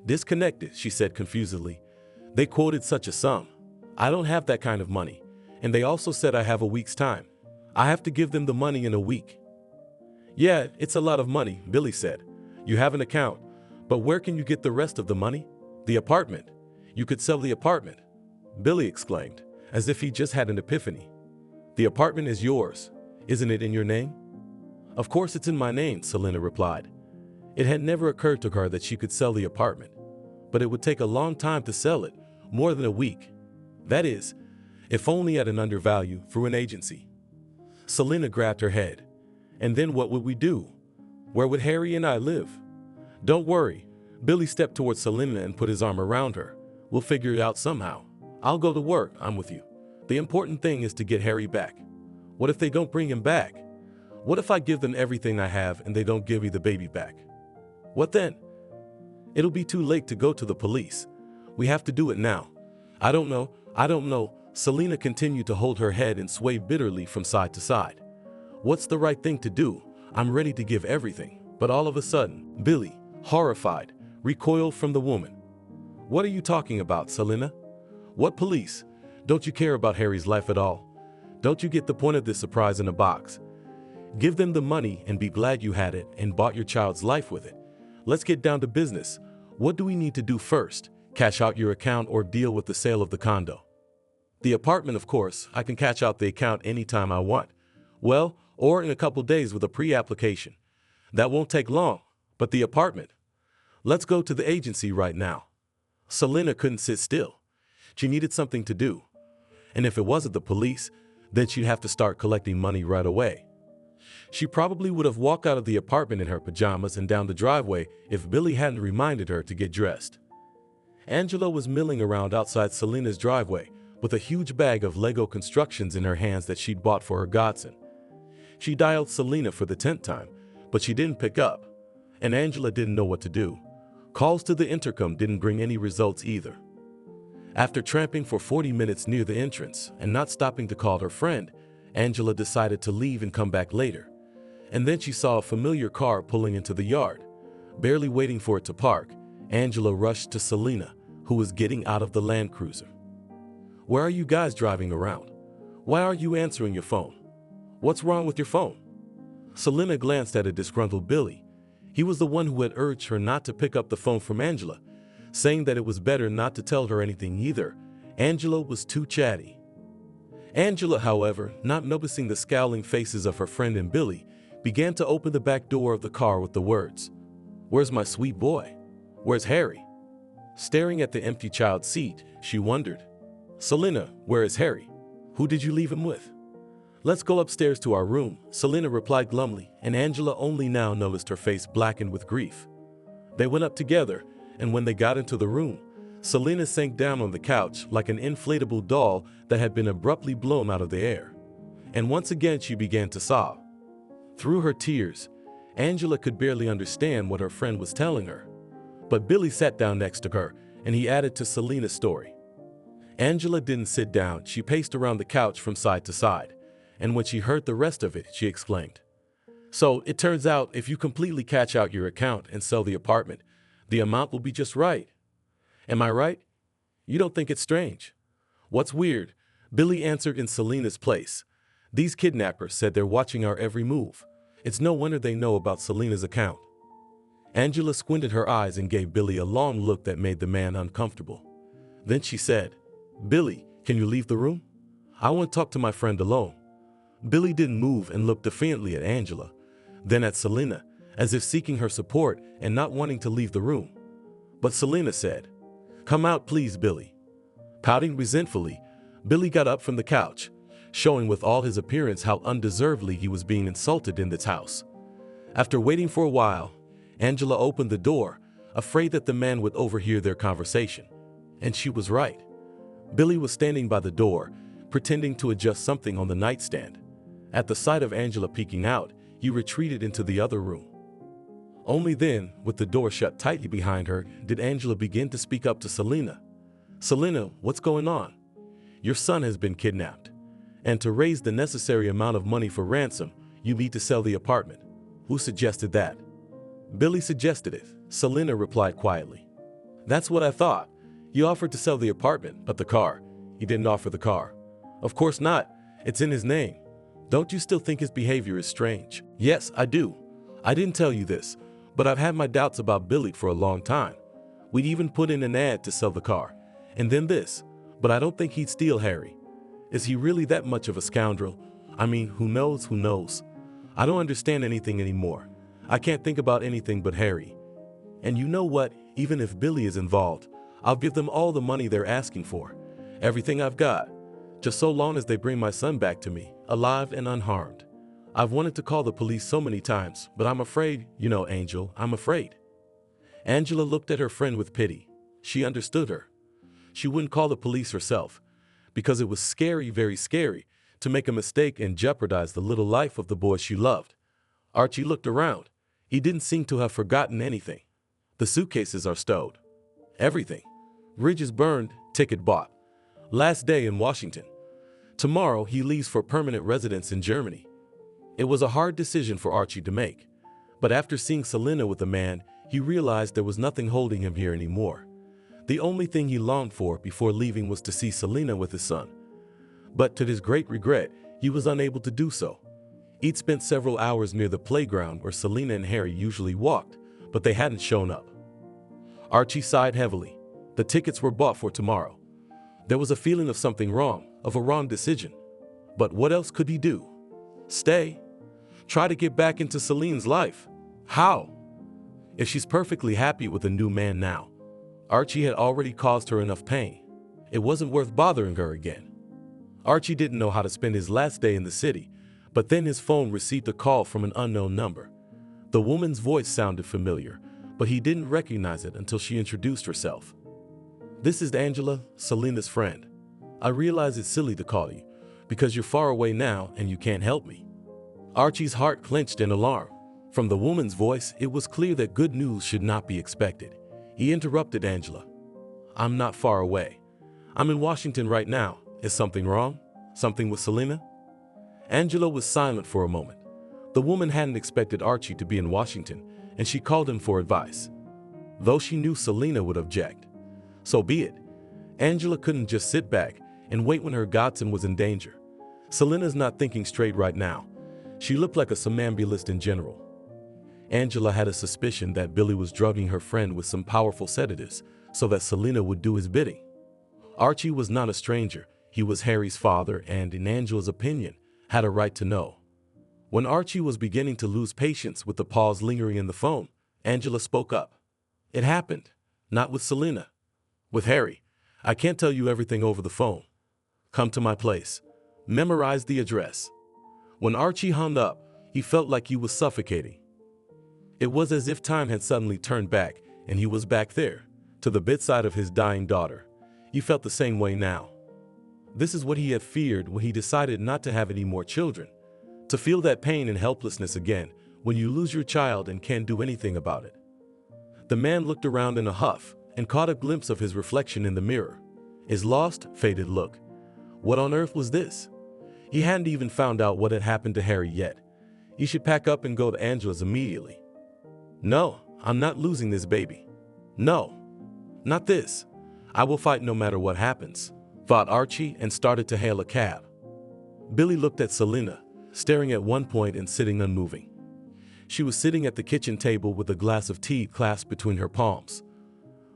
Disconnected, she said confusedly. They quoted such a sum. I don't have that kind of money. And they also said I have a week's time. I have to give them the money in a week. Yeah, it's a lot of money, Billy said. You have an account, but where can you get the rest of the money? The apartment. You could sell the apartment, Billy exclaimed, as if he just had an epiphany. The apartment is yours. Isn't it in your name? Of course it's in my name, Selena replied. It had never occurred to her that she could sell the apartment, but it would take a long time to sell it, more than a week. That is, if only at an undervalue through an agency. Selena grabbed her head. And then what would we do? Where would Harry and I live? Don't worry. Billy stepped towards Selena and put his arm around her. We'll figure it out somehow. I'll go to work. I'm with you. The important thing is to get Harry back. What if they don't bring him back? What if I give them everything I have and they don't give me the baby back? What then? It'll be too late to go to the police. We have to do it now. I don't know. Selena continued to hold her head and sway bitterly from side to side. What's the right thing to do? I'm ready to give everything. But all of a sudden, Billy, horrified, recoiled from the woman. What are you talking about, Selena? What police? Don't you care about Harry's life at all? Don't you get the point of this surprise in a box? Give them the money and be glad you had it and bought your child's life with it. Let's get down to business. What do we need to do first? Cash out your account or deal with the sale of the condo? The apartment, of course. I can cash out the account anytime I want. Well, or in a couple days with a pre-application. That won't take long. But the apartment? Let's go to the agency right now. Selena couldn't sit still. She needed something to do. And if it wasn't the police, then she'd have to start collecting money right away. She probably would have walked out of the apartment in her pajamas and down the driveway if Billy hadn't reminded her to get dressed. Angela was milling around outside Selena's driveway, with a huge bag of Lego constructions in her hands that she'd bought for her godson. She dialed Selena for the 10th time, but she didn't pick up, and Angela didn't know what to do. Calls to the intercom didn't bring any results either. After tramping for 40 minutes near the entrance and not stopping to call her friend, Angela decided to leave and come back later. And then she saw a familiar car pulling into the yard. Barely waiting for it to park, Angela rushed to Selena, who was getting out of the Land Cruiser. "Where are you guys driving around? Why aren't you answering your phone? What's wrong with your phone?" Selena glanced at a disgruntled Billy. He was the one who had urged her not to pick up the phone from Angela, saying that it was better not to tell her anything either. Angela was too chatty. Angela, however, not noticing the scowling faces of her friend and Billy, began to open the back door of the car with the words, "Where's my sweet boy? Where's Harry?" Staring at the empty child's seat, she wondered, "Selena, where is Harry? Who did you leave him with?" "Let's go upstairs to our room," Selena replied glumly, and Angela only now noticed her face blackened with grief. They went up together, and when they got into the room, Selena sank down on the couch like an inflatable doll that had been abruptly blown out of the air. And once again she began to sob. Through her tears, Angela could barely understand what her friend was telling her. But Billy sat down next to her, and he added to Selena's story. Angela didn't sit down. She paced around the couch from side to side, and when she heard the rest of it, she exclaimed, "So it turns out if you completely catch out your account and sell the apartment, the amount will be just right. Am I right? You don't think it's strange?" "What's weird?" Billy answered in Selena's place. "These kidnappers said they're watching our every move. It's no wonder they know about Selena's account." Angela squinted her eyes and gave Billy a long look that made the man uncomfortable. Then she said, "Billy, can you leave the room? I want to talk to my friend alone." Billy didn't move and looked defiantly at Angela, then at Selena, as if seeking her support and not wanting to leave the room. But Selena said, "Come out please, Billy." Pouting resentfully, Billy got up from the couch, showing with all his appearance how undeservedly he was being insulted in this house. After waiting for a while, Angela opened the door, afraid that the man would overhear their conversation. And she was right. Billy was standing by the door, pretending to adjust something on the nightstand. At the sight of Angela peeking out, he retreated into the other room. Only then, with the door shut tightly behind her, did Angela begin to speak up to Selena. "Selena, what's going on? Your son has been kidnapped. And to raise the necessary amount of money for ransom, you need to sell the apartment." "Who suggested that?" "Billy suggested it," Selena replied quietly. "That's what I thought. He offered to sell the apartment, but the car. He didn't offer the car." "Of course not. It's in his name. Don't you still think his behavior is strange?" "Yes, I do. I didn't tell you this, but I've had my doubts about Billy for a long time. We'd even put in an ad to sell the car. And then this. But I don't think he'd steal Harry. Is he really that much of a scoundrel? I mean, who knows, who knows? I don't understand anything anymore. I can't think about anything but Harry. And you know what? Even if Billy is involved, I'll give them all the money they're asking for. Everything I've got. Just so long as they bring my son back to me, alive and unharmed. I've wanted to call the police so many times, but I'm afraid, Angel, I'm afraid." Angela looked at her friend with pity. She understood her. She wouldn't call the police herself, because it was scary, very scary, to make a mistake and jeopardize the little life of the boy she loved. Archie looked around. He didn't seem to have forgotten anything. The suitcases are stowed. Everything. Ridges burned, ticket bought. Last day in Washington. Tomorrow he leaves for permanent residence in Germany. It was a hard decision for Archie to make, but after seeing Selena with the man, he realized there was nothing holding him here anymore. The only thing he longed for before leaving was to see Selena with his son. But to his great regret, he was unable to do so. He'd spent several hours near the playground where Selena and Harry usually walked, but they hadn't shown up. Archie sighed heavily. The tickets were bought for tomorrow. There was a feeling of something wrong, of a wrong decision. But what else could he do? Stay? Try to get back into Selena's life? How? If she's perfectly happy with a new man now, Archie had already caused her enough pain. It wasn't worth bothering her again. Archie didn't know how to spend his last day in the city, but then his phone received a call from an unknown number. The woman's voice sounded familiar, but he didn't recognize it until she introduced herself. "This is Angela, Selena's friend. I realize it's silly to call you, because you're far away now and you can't help me. Archie's heart clenched in alarm. From the woman's voice, it was clear that good news should not be expected. He interrupted Angela. I'm not far away. I'm in Washington right now. Is something wrong? Something with Selena? Angela was silent for a moment. The woman hadn't expected Archie to be in Washington, and she called him for advice. Though she knew Selena would object. So be it. Angela couldn't just sit back and wait when her godson was in danger. Selena's not thinking straight right now. She looked like a somnambulist in general. Angela had a suspicion that Billy was drugging her friend with some powerful sedatives so that Selena would do his bidding. Archie was not a stranger. He was Harry's father and, in Angela's opinion, had a right to know. When Archie was beginning to lose patience with the pause lingering in the phone, Angela spoke up. It happened. Not with Selena. With Harry. I can't tell you everything over the phone. Come to my place. Memorize the address. When Archie hung up, he felt like he was suffocating. It was as if time had suddenly turned back and he was back there, to the bedside of his dying daughter. He felt the same way now. This is what he had feared when he decided not to have any more children. To feel that pain and helplessness again when you lose your child and can't do anything about it. The man looked around in a huff and caught a glimpse of his reflection in the mirror. His lost, faded look. What on earth was this? He hadn't even found out what had happened to Harry yet. He should pack up and go to Angela's immediately. No, I'm not losing this baby. No, not this. I will fight no matter what happens, thought Archie and started to hail a cab. Billy looked at Selena, staring at one point and sitting unmoving. She was sitting at the kitchen table with a glass of tea clasped between her palms.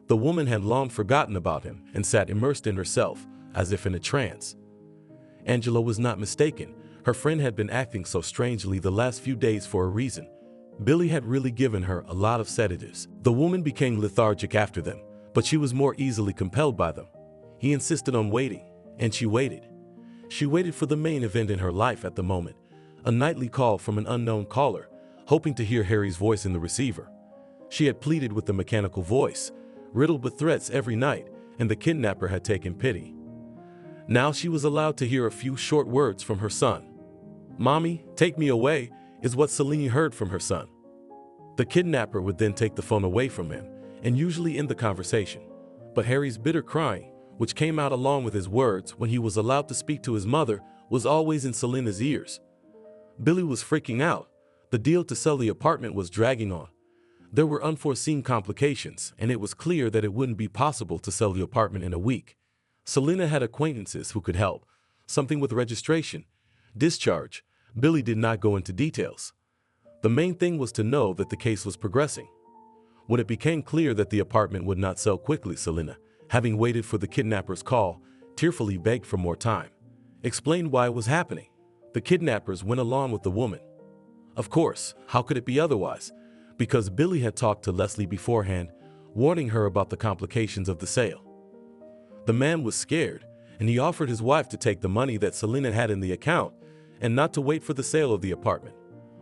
The woman had long forgotten about him and sat immersed in herself, as if in a trance. Angela was not mistaken. Her friend had been acting so strangely the last few days for a reason. Billy had really given her a lot of sedatives. The woman became lethargic after them, but she was more easily compelled by them. He insisted on waiting, and she waited. She waited for the main event in her life at the moment, a nightly call from an unknown caller, hoping to hear Harry's voice in the receiver. She had pleaded with the mechanical voice, riddled with threats every night, and the kidnapper had taken pity. Now she was allowed to hear a few short words from her son. "Mommy, take me away," is what Selena heard from her son. The kidnapper would then take the phone away from him and usually end the conversation. But Harry's bitter crying, which came out along with his words when he was allowed to speak to his mother, was always in Selena's ears. Billy was freaking out. The deal to sell the apartment was dragging on. There were unforeseen complications, and it was clear that it wouldn't be possible to sell the apartment in a week. Selena had acquaintances who could help, something with registration, discharge. Billy did not go into details. The main thing was to know that the case was progressing. When it became clear that the apartment would not sell quickly, Selena, having waited for the kidnapper's call, tearfully begged for more time, explained why it was happening. The kidnappers went along with the woman. Of course, how could it be otherwise? Because Billy had talked to Leslie beforehand, warning her about the complications of the sale. The man was scared, and he offered his wife to take the money that Selena had in the account and not to wait for the sale of the apartment.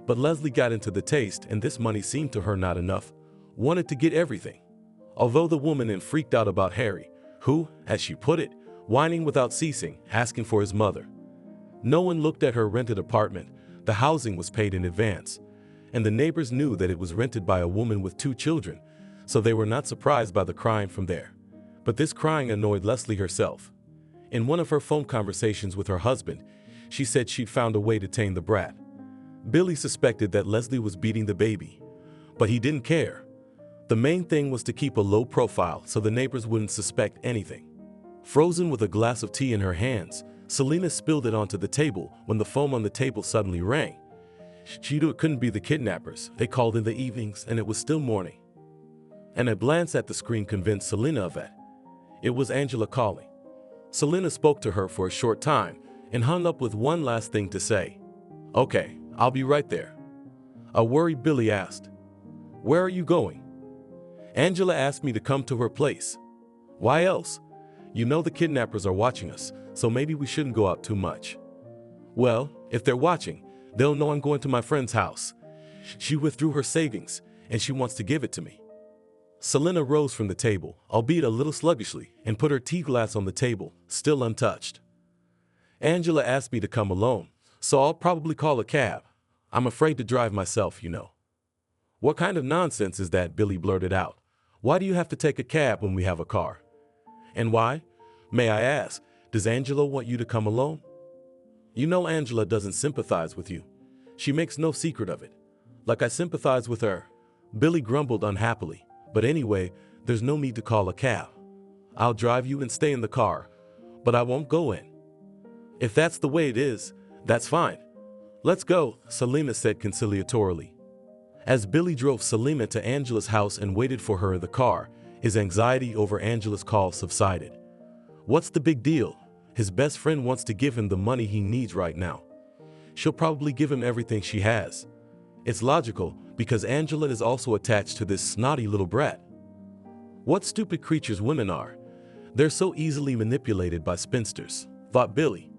But Leslie got into the taste, and this money seemed to her not enough, wanted to get everything. Although the woman freaked out about Harry, who, as she put it, whining without ceasing, asking for his mother. No one looked at her rented apartment. The housing was paid in advance, and the neighbors knew that it was rented by a woman with 2 children, so they were not surprised by the crying from there. But this crying annoyed Leslie herself. In one of her phone conversations with her husband, she said she'd found a way to tame the brat. Billy suspected that Leslie was beating the baby, but he didn't care. The main thing was to keep a low profile so the neighbors wouldn't suspect anything. Frozen with a glass of tea in her hands, Selena spilled it onto the table when the phone on the table suddenly rang. She knew it couldn't be the kidnappers. They called in the evenings and it was still morning. And a glance at the screen convinced Selena of it. It was Angela calling. Selena spoke to her for a short time and hung up with one last thing to say. "Okay, I'll be right there." A worried Billy asked, "Where are you going?" "Angela asked me to come to her place." "Why else? You know the kidnappers are watching us, so maybe we shouldn't go out too much." "Well, if they're watching, they'll know I'm going to my friend's house. She withdrew her savings, and she wants to give it to me." Selena rose from the table, albeit a little sluggishly, and put her tea glass on the table, still untouched. Angela asked me to come alone, so I'll probably call a cab. I'm afraid to drive myself, you know. What kind of nonsense is that? Billy blurted out. Why do you have to take a cab when we have a car? And why, may I ask, does Angela want you to come alone? You know Angela doesn't sympathize with you. She makes no secret of it. Like I sympathize with her. Billy grumbled unhappily. But anyway, there's no need to call a cab. I'll drive you and stay in the car, but I won't go in. If that's the way it is, that's fine. Let's go, Selena said conciliatorily. As Billy drove Selena to Angela's house and waited for her in the car, his anxiety over Angela's call subsided. What's the big deal? His best friend wants to give him the money he needs right now. She'll probably give him everything she has. It's logical, because Angela is also attached to this snotty little brat. What stupid creatures women are. They're so easily manipulated by spinsters, thought Billy.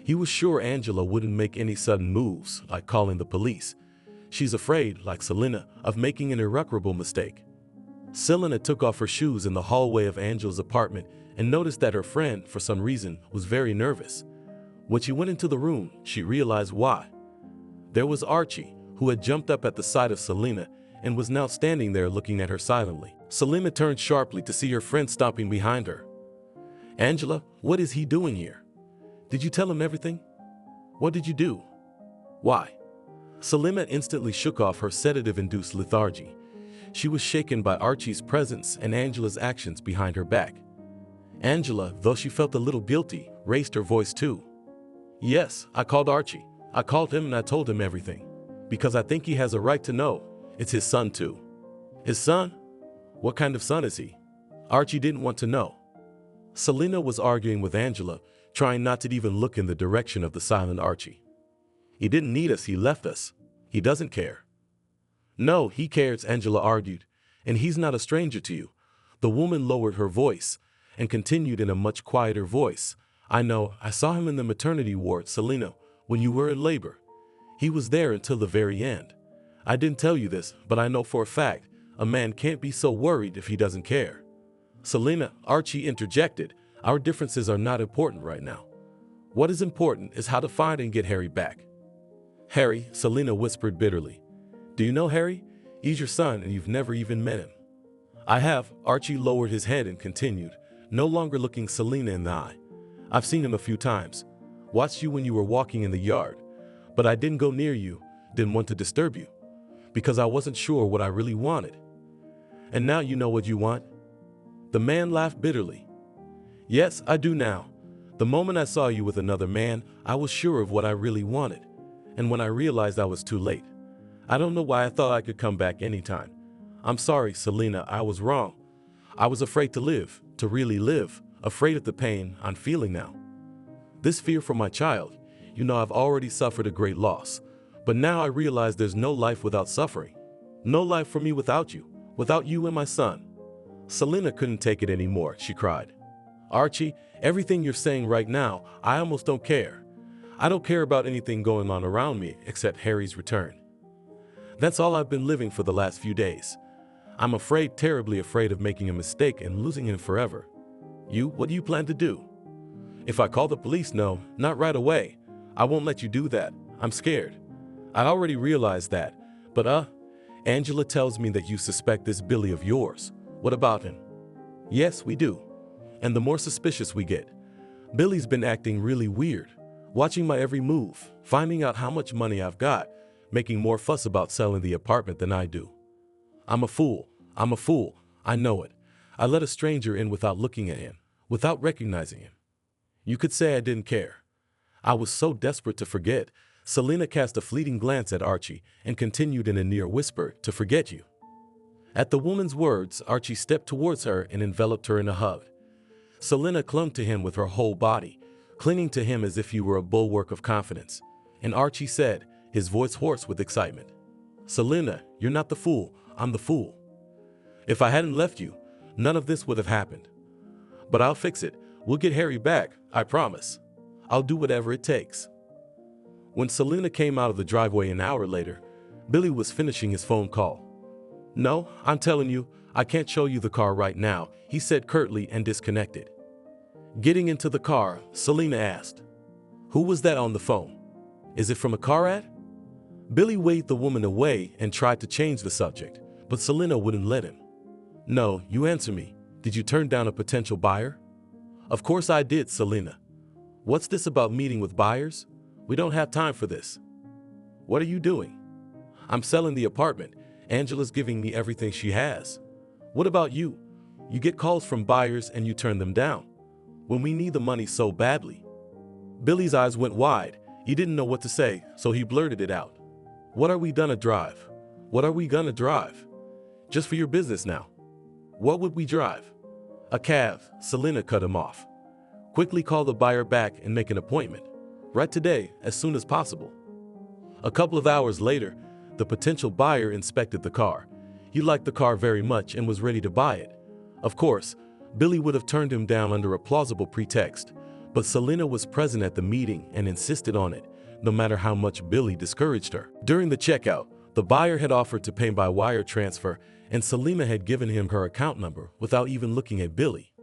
He was sure Angela wouldn't make any sudden moves, like calling the police. She's afraid, like Selena, of making an irreparable mistake. Selena took off her shoes in the hallway of Angela's apartment and noticed that her friend, for some reason, was very nervous. When she went into the room, she realized why. There was Archie, who had jumped up at the sight of Selena and was now standing there looking at her silently. Selena turned sharply to see her friend stopping behind her. Angela, what is he doing here? Did you tell him everything? What did you do? Why? Selena instantly shook off her sedative-induced lethargy. She was shaken by Archie's presence and Angela's actions behind her back. Angela, though she felt a little guilty, raised her voice too. Yes, I called Archie. I called him and I told him everything. Because I think he has a right to know. It's his son too. His son? What kind of son is he? Archie didn't want to know. Selena was arguing with Angela, trying not to even look in the direction of the silent Archie. He didn't need us, he left us. He doesn't care. No, he cares, Angela argued, and he's not a stranger to you. The woman lowered her voice and continued in a much quieter voice. I know, I saw him in the maternity ward, Selena, when you were in labor. He was there until the very end. I didn't tell you this, but I know for a fact, a man can't be so worried if he doesn't care. Selena, Archie interjected, our differences are not important right now. What is important is how to find and get Harry back. Harry, Selena whispered bitterly. Do you know Harry? He's your son and you've never even met him. I have, Archie lowered his head and continued, no longer looking Selena in the eye. I've seen him a few times. Watched you when you were walking in the yard. But I didn't go near you, didn't want to disturb you. Because I wasn't sure what I really wanted. And now you know what you want? The man laughed bitterly. Yes, I do now. The moment I saw you with another man, I was sure of what I really wanted. And when I realized I was too late. I don't know why I thought I could come back anytime. I'm sorry, Selena, I was wrong. I was afraid to live, to really live, afraid of the pain I'm feeling now. This fear for my child, you know I've already suffered a great loss. But now I realize there's no life without suffering. No life for me without you and my son. Selena couldn't take it anymore, she cried. Archie, everything you're saying right now, I almost don't care. I don't care about anything going on around me except Harry's return. That's all I've been living for the last few days. I'm afraid, terribly afraid of making a mistake and losing him forever. What do you plan to do? If I call the police, no, not right away. I won't let you do that. I'm scared. I already realized that. But Angela tells me that you suspect this Billy of yours. What about him? Yes, we do. And the more suspicious we get. Billy's been acting really weird. Watching my every move, finding out how much money I've got, making more fuss about selling the apartment than I do. I'm a fool. I know it. I let a stranger in without looking at him, without recognizing him. You could say I didn't care. I was so desperate to forget. Selena cast a fleeting glance at Archie and continued in a near whisper, to forget you. At the woman's words, Archie stepped towards her and enveloped her in a hug. Selena clung to him with her whole body, clinging to him as if he were a bulwark of confidence. And Archie said, his voice hoarse with excitement, Selena, you're not the fool, I'm the fool. If I hadn't left you, none of this would have happened. But I'll fix it. We'll get Harry back, I promise. I'll do whatever it takes. When Selena came out of the driveway an hour later, Billy was finishing his phone call. No, I'm telling you, I can't show you the car right now, he said curtly and disconnected. Getting into the car, Selena asked, "Who was that on the phone? Is it from a car ad?" Billy waved the woman away and tried to change the subject, but Selena wouldn't let him. "No, you answer me. Did you turn down a potential buyer?" "Of course I did, Selena. What's this about meeting with buyers? We don't have time for this." "What are you doing?" "I'm selling the apartment. Angela's giving me everything she has." "What about you? You get calls from buyers and you turn them down when we need the money so badly." Billy's eyes went wide. He didn't know what to say, so he blurted it out. "What are we gonna drive? What are we gonna drive? Just for your business now." "What would we drive?" "A cab," Selena cut him off. "Quickly call the buyer back and make an appointment. Right today, as soon as possible." A couple of hours later, the potential buyer inspected the car. He liked the car very much and was ready to buy it. Of course, Billy would have turned him down under a plausible pretext, but Selena was present at the meeting and insisted on it, no matter how much Billy discouraged her. During the checkout, the buyer had offered to pay by wire transfer, and Selena had given him her account number without even looking at Billy.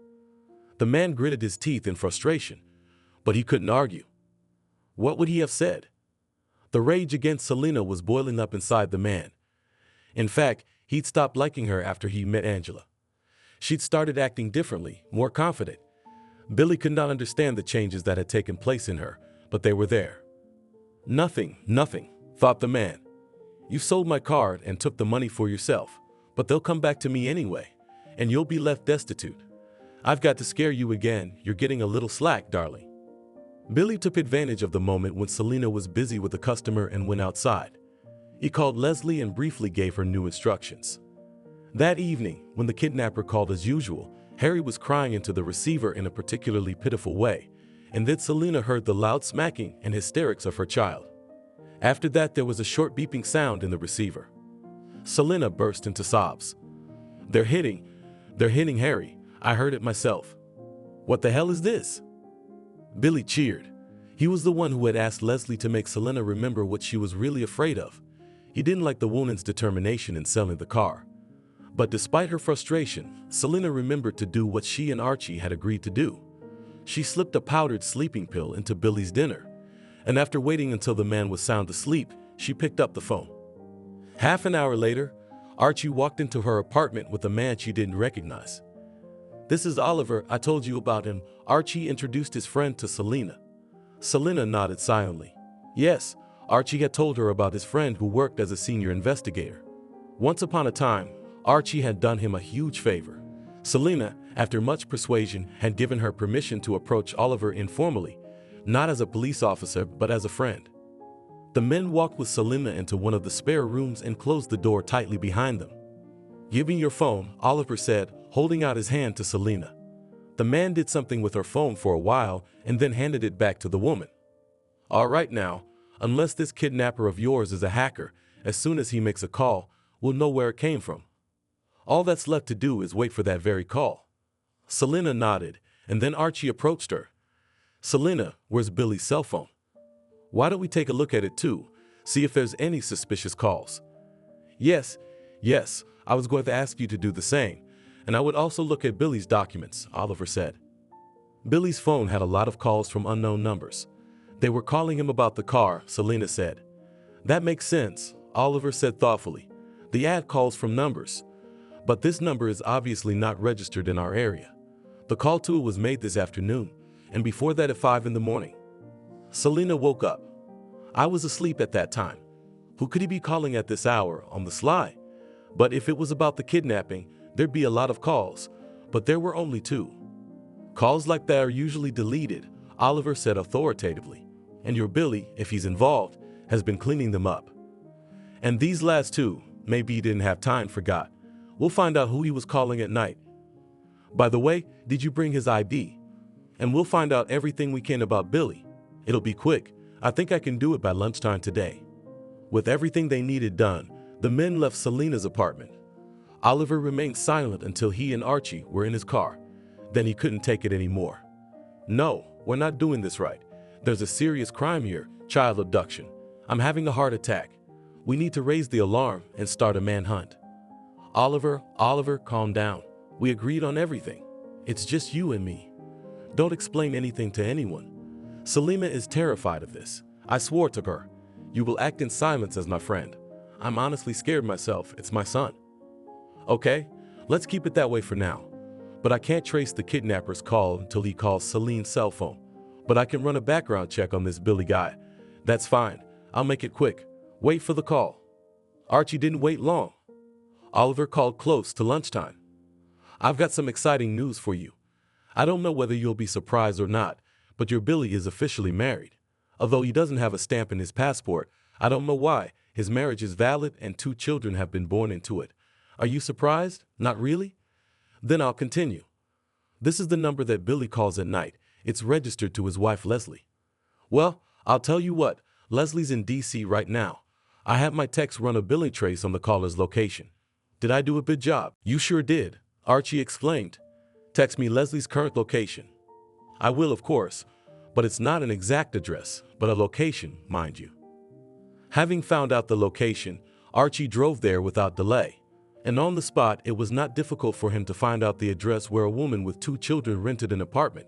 The man gritted his teeth in frustration, but he couldn't argue. What would he have said? The rage against Selena was boiling up inside the man. In fact, he'd stopped liking her after he met Angela. She'd started acting differently, more confident. Billy could not understand the changes that had taken place in her, but they were there. Nothing, thought the man. You sold my card and took the money for yourself, but they'll come back to me anyway, and you'll be left destitute. I've got to scare you again. You're getting a little slack, darling. Billy took advantage of the moment when Selena was busy with a customer and went outside. He called Leslie and briefly gave her new instructions. That evening, when the kidnapper called as usual, Harry was crying into the receiver in a particularly pitiful way, and then Selena heard the loud smacking and hysterics of her child. After that, there was a short beeping sound in the receiver. Selena burst into sobs. They're hitting Harry. I heard it myself." "What the hell is this?" Billy cheered. He was the one who had asked Leslie to make Selena remember what she was really afraid of. He didn't like the woman's determination in selling the car. But despite her frustration, Selena remembered to do what she and Archie had agreed to do. She slipped a powdered sleeping pill into Billy's dinner, and after waiting until the man was sound asleep, she picked up the phone. Half an hour later, Archie walked into her apartment with a man she didn't recognize. "This is Oliver, I told you about him." Archie introduced his friend to Selena. Selena nodded silently. Yes, Archie had told her about his friend who worked as a senior investigator. Once upon a time, Archie had done him a huge favor. Selena, after much persuasion, had given her permission to approach Oliver informally, not as a police officer but as a friend. The men walked with Selena into one of the spare rooms and closed the door tightly behind them. "Give me your phone," Oliver said, holding out his hand to Selena. The man did something with her phone for a while and then handed it back to the woman. "All right now, unless this kidnapper of yours is a hacker, as soon as he makes a call, we'll know where it came from. All that's left to do is wait for that very call." Selena nodded, and then Archie approached her. "Selena, where's Billy's cell phone? Why don't we take a look at it too, see if there's any suspicious calls?" Yes, I was going to ask you to do the same, and I would also look at Billy's documents," Oliver said. Billy's phone had a lot of calls from unknown numbers. They were calling him about the car, Selena said. "That makes sense," Oliver said thoughtfully. "The ad calls from numbers, but this number is obviously not registered in our area. The call to it was made this afternoon, and before that at 5 in the morning. Selena woke up. "I was asleep at that time. Who could he be calling at this hour on the sly? But if it was about the kidnapping, there'd be a lot of calls, but there were only 2. Calls like that are usually deleted," Oliver said authoritatively. "And your Billy, if he's involved, has been cleaning them up. And these last 2, maybe he didn't have time, forgot. We'll find out who he was calling at night. By the way, did you bring his ID? And we'll find out everything we can about Billy. It'll be quick. I think I can do it by lunchtime today." With everything they needed done, the men left Selena's apartment. Oliver remained silent until he and Archie were in his car. Then he couldn't take it anymore. "No, we're not doing this right. There's a serious crime here, child abduction. I'm having a heart attack. We need to raise the alarm and start a manhunt." Oliver, calm down. We agreed on everything. It's just you and me. Don't explain anything to anyone. Selena is terrified of this. I swore to her. You will act in silence as my friend. I'm honestly scared myself. It's my son. Okay, let's keep it that way for now. But I can't trace the kidnapper's call until he calls Celine's cell phone. But I can run a background check on this Billy guy. That's fine. I'll make it quick. Wait for the call. Archie didn't wait long. Oliver called close to lunchtime. I've got some exciting news for you. I don't know whether you'll be surprised or not, but your Billy is officially married. Although he doesn't have a stamp in his passport, I don't know why. His marriage is valid and 2 children have been born into it. Are you surprised? Not really? Then I'll continue. This is the number that Billy calls at night. It's registered to his wife, Leslie. Well, I'll tell you what, Leslie's in D.C. right now. I have my text run a billing trace on the caller's location. Did I do a good job? You sure did, Archie exclaimed. Text me Leslie's current location. I will, of course, but it's not an exact address, but a location, mind you. Having found out the location, Archie drove there without delay. And on the spot, it was not difficult for him to find out the address where a woman with 2 children rented an apartment.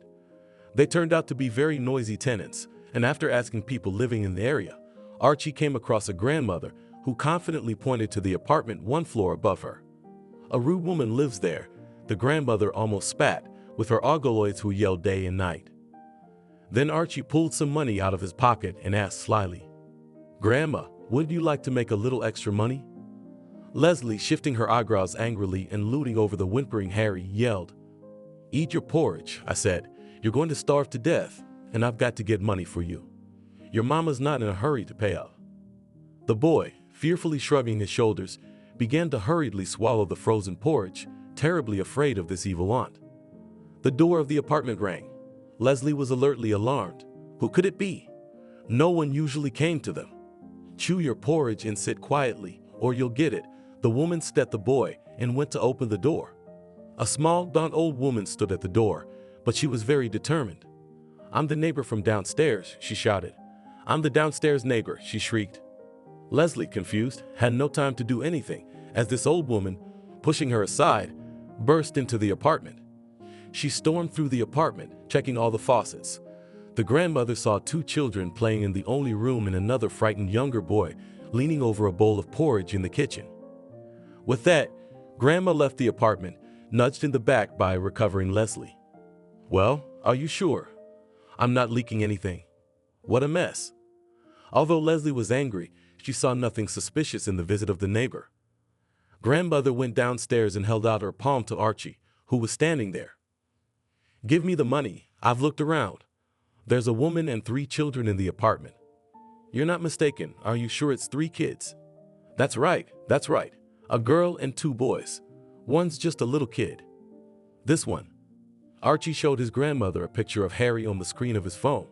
They turned out to be very noisy tenants, and after asking people living in the area, Archie came across a grandmother who confidently pointed to the apartment 1 floor above her. A rude woman lives there, the grandmother almost spat, with her Ogoloids who yelled day and night. Then Archie pulled some money out of his pocket and asked slyly, "Grandma, wouldn't you like to make a little extra money?" Leslie, shifting her eyebrows angrily and looting over the whimpering Harry, yelled, "Eat your porridge," I said. "You're going to starve to death, and I've got to get money for you. Your mama's not in a hurry to pay up." The boy, fearfully shrugging his shoulders, began to hurriedly swallow the frozen porridge, terribly afraid of this evil aunt. The door of the apartment rang. Leslie was alertly alarmed. Who could it be? No one usually came to them. "Chew your porridge and sit quietly, or you'll get it," the woman said to the boy and went to open the door. A small, gaunt old woman stood at the door, but she was very determined. "I'm the neighbor from downstairs," she shouted. "I'm the downstairs neighbor," she shrieked. Leslie, confused, had no time to do anything, as this old woman, pushing her aside, burst into the apartment. She stormed through the apartment, checking all the faucets. The grandmother saw 2 children playing in the only room and another frightened younger boy leaning over a bowl of porridge in the kitchen. With that, Grandma left the apartment, nudged in the back by a recovering Leslie. "Well, are you sure? I'm not leaking anything. What a mess." Although Leslie was angry, she saw nothing suspicious in the visit of the neighbor. Grandmother went downstairs and held out her palm to Archie, who was standing there. "Give me the money. I've looked around. There's a woman and 3 children in the apartment." "You're not mistaken. Are you sure it's 3 kids?" That's right. A girl and 2 boys. One's just a little kid. This one." Archie showed his grandmother a picture of Harry on the screen of his phone.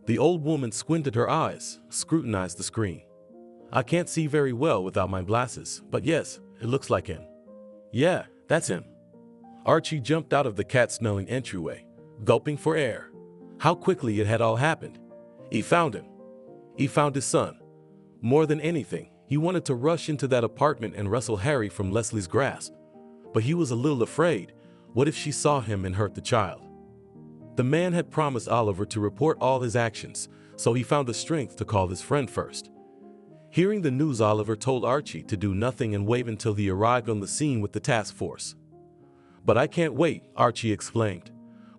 The old woman squinted her eyes, scrutinized the screen. "I can't see very well without my glasses, but yes, it looks like him." "Yeah, that's him." Archie jumped out of the cat-smelling entryway, gulping for air. How quickly it had all happened. He found him. He found his son. More than anything, he wanted to rush into that apartment and wrestle Harry from Leslie's grasp. But he was a little afraid. What if she saw him and hurt the child? The man had promised Oliver to report all his actions, so he found the strength to call his friend first. Hearing the news, Oliver told Archie to do nothing and wait until he arrived on the scene with the task force. "But I can't wait," Archie exclaimed.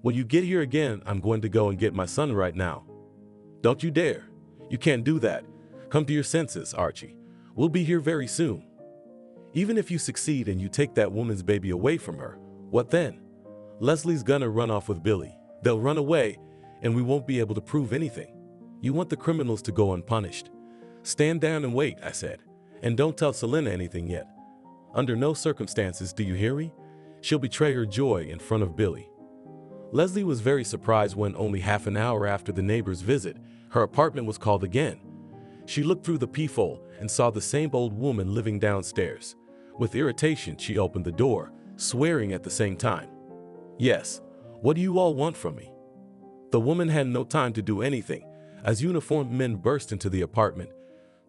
"When you get here again, I'm going to go and get my son right now." "Don't you dare. You can't do that. Come to your senses, Archie. We'll be here very soon." "Even if you succeed and you take that woman's baby away from her, what then? Leslie's gonna run off with Billy. They'll run away, and we won't be able to prove anything. You want the criminals to go unpunished. Stand down and wait," I said. "And don't tell Selena anything yet. Under no circumstances, do you hear me? She'll betray her joy in front of Billy." Leslie was very surprised when, only half an hour after the neighbor's visit, her apartment was called again. She looked through the peephole and saw the same old woman living downstairs. With irritation, she opened the door, swearing at the same time. "Yes, what do you all want from me?" The woman had no time to do anything, as uniformed men burst into the apartment,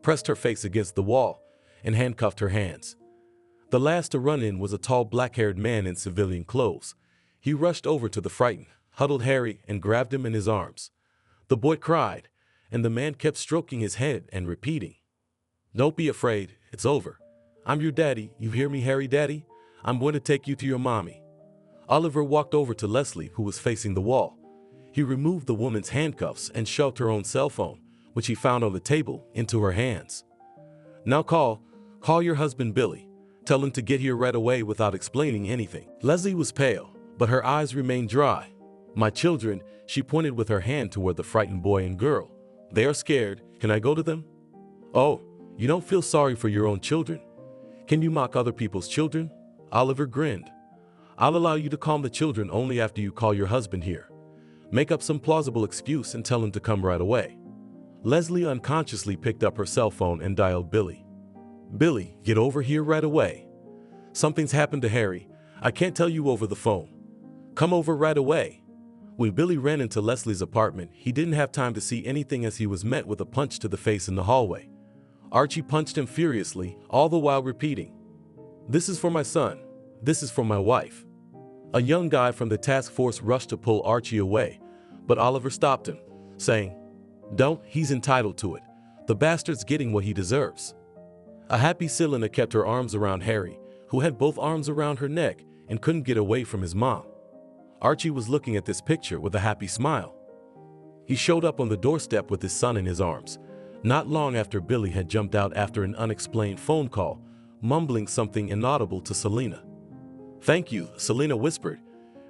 pressed her face against the wall, and handcuffed her hands. The last to run in was a tall black-haired man in civilian clothes. He rushed over to the frightened, huddled Harry and grabbed him in his arms. The boy cried, and the man kept stroking his head and repeating, "Don't be afraid, it's over. I'm your daddy, you hear me, Harry daddy? I'm going to take you to your mommy." Oliver walked over to Leslie, who was facing the wall. He removed the woman's handcuffs and shoved her own cell phone, which he found on the table, into her hands. "Now call your husband Billy. Tell him to get here right away without explaining anything." Leslie was pale, but her eyes remained dry. "My children," she pointed with her hand toward the frightened boy and girl. "They are scared. Can I go to them?" "Oh, you don't feel sorry for your own children? Can you mock other people's children?" Oliver grinned. "I'll allow you to calm the children only after you call your husband here. Make up some plausible excuse and tell him to come right away." Leslie unconsciously picked up her cell phone and dialed Billy. "Billy, get over here right away. Something's happened to Harry. I can't tell you over the phone. Come over right away." When Billy ran into Leslie's apartment, he didn't have time to see anything as he was met with a punch to the face in the hallway. Archie punched him furiously, all the while repeating, "This is for my son. This is for my wife." A young guy from the task force rushed to pull Archie away, but Oliver stopped him, saying, "Don't, he's entitled to it. The bastard's getting what he deserves." A happy Selena kept her arms around Harry, who had both arms around her neck and couldn't get away from his mom. Archie was looking at this picture with a happy smile. He showed up on the doorstep with his son in his arms, not long after Billy had jumped out after an unexplained phone call, mumbling something inaudible to Selena. "Thank you," Selena whispered,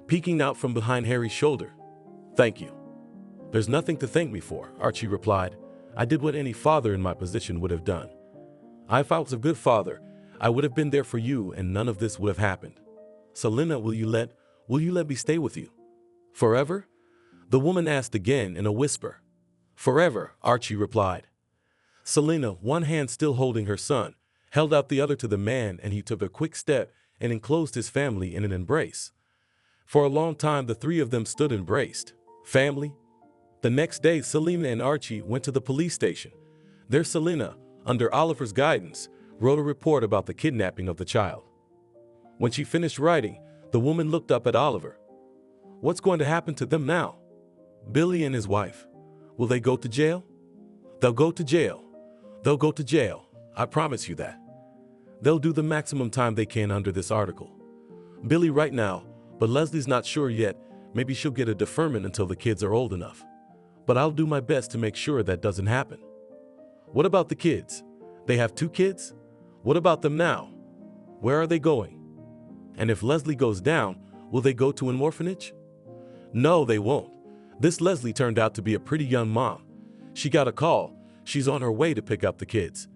peeking out from behind Harry's shoulder. "Thank you." "There's nothing to thank me for," Archie replied. "I did what any father in my position would have done. If I was a good father, I would have been there for you and none of this would have happened. Selena, will you let me stay with you? Forever?" The woman asked again in a whisper. "Forever," Archie replied. Selena, one hand still holding her son, held out the other to the man, and he took a quick step and enclosed his family in an embrace. For a long time, the three of them stood embraced. Family? The next day, Selena and Archie went to the police station. There, Selena, under Oliver's guidance, wrote a report about the kidnapping of the child. When she finished writing, the woman looked up at Oliver. "What's going to happen to them now? Billy and his wife, will they go to jail?" "They'll go to jail. They'll go to jail. I promise you that. They'll do the maximum time they can under this article. Billy right now, but Leslie's not sure yet. Maybe she'll get a deferment until the kids are old enough. But I'll do my best to make sure that doesn't happen." "What about the kids? They have 2 kids? What about them now? Where are they going? And if Leslie goes down, will they go to an orphanage?" "No, they won't. This Leslie turned out to be a pretty young mom. She got a call. She's on her way to pick up the kids.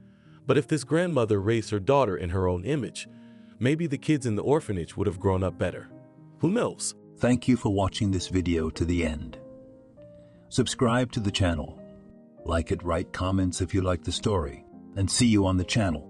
But if this grandmother raised her daughter in her own image, maybe the kids in the orphanage would have grown up better. Who knows?" Thank you for watching this video to the end. Subscribe to the channel. Like it, write comments if you like the story, and see you on the channel.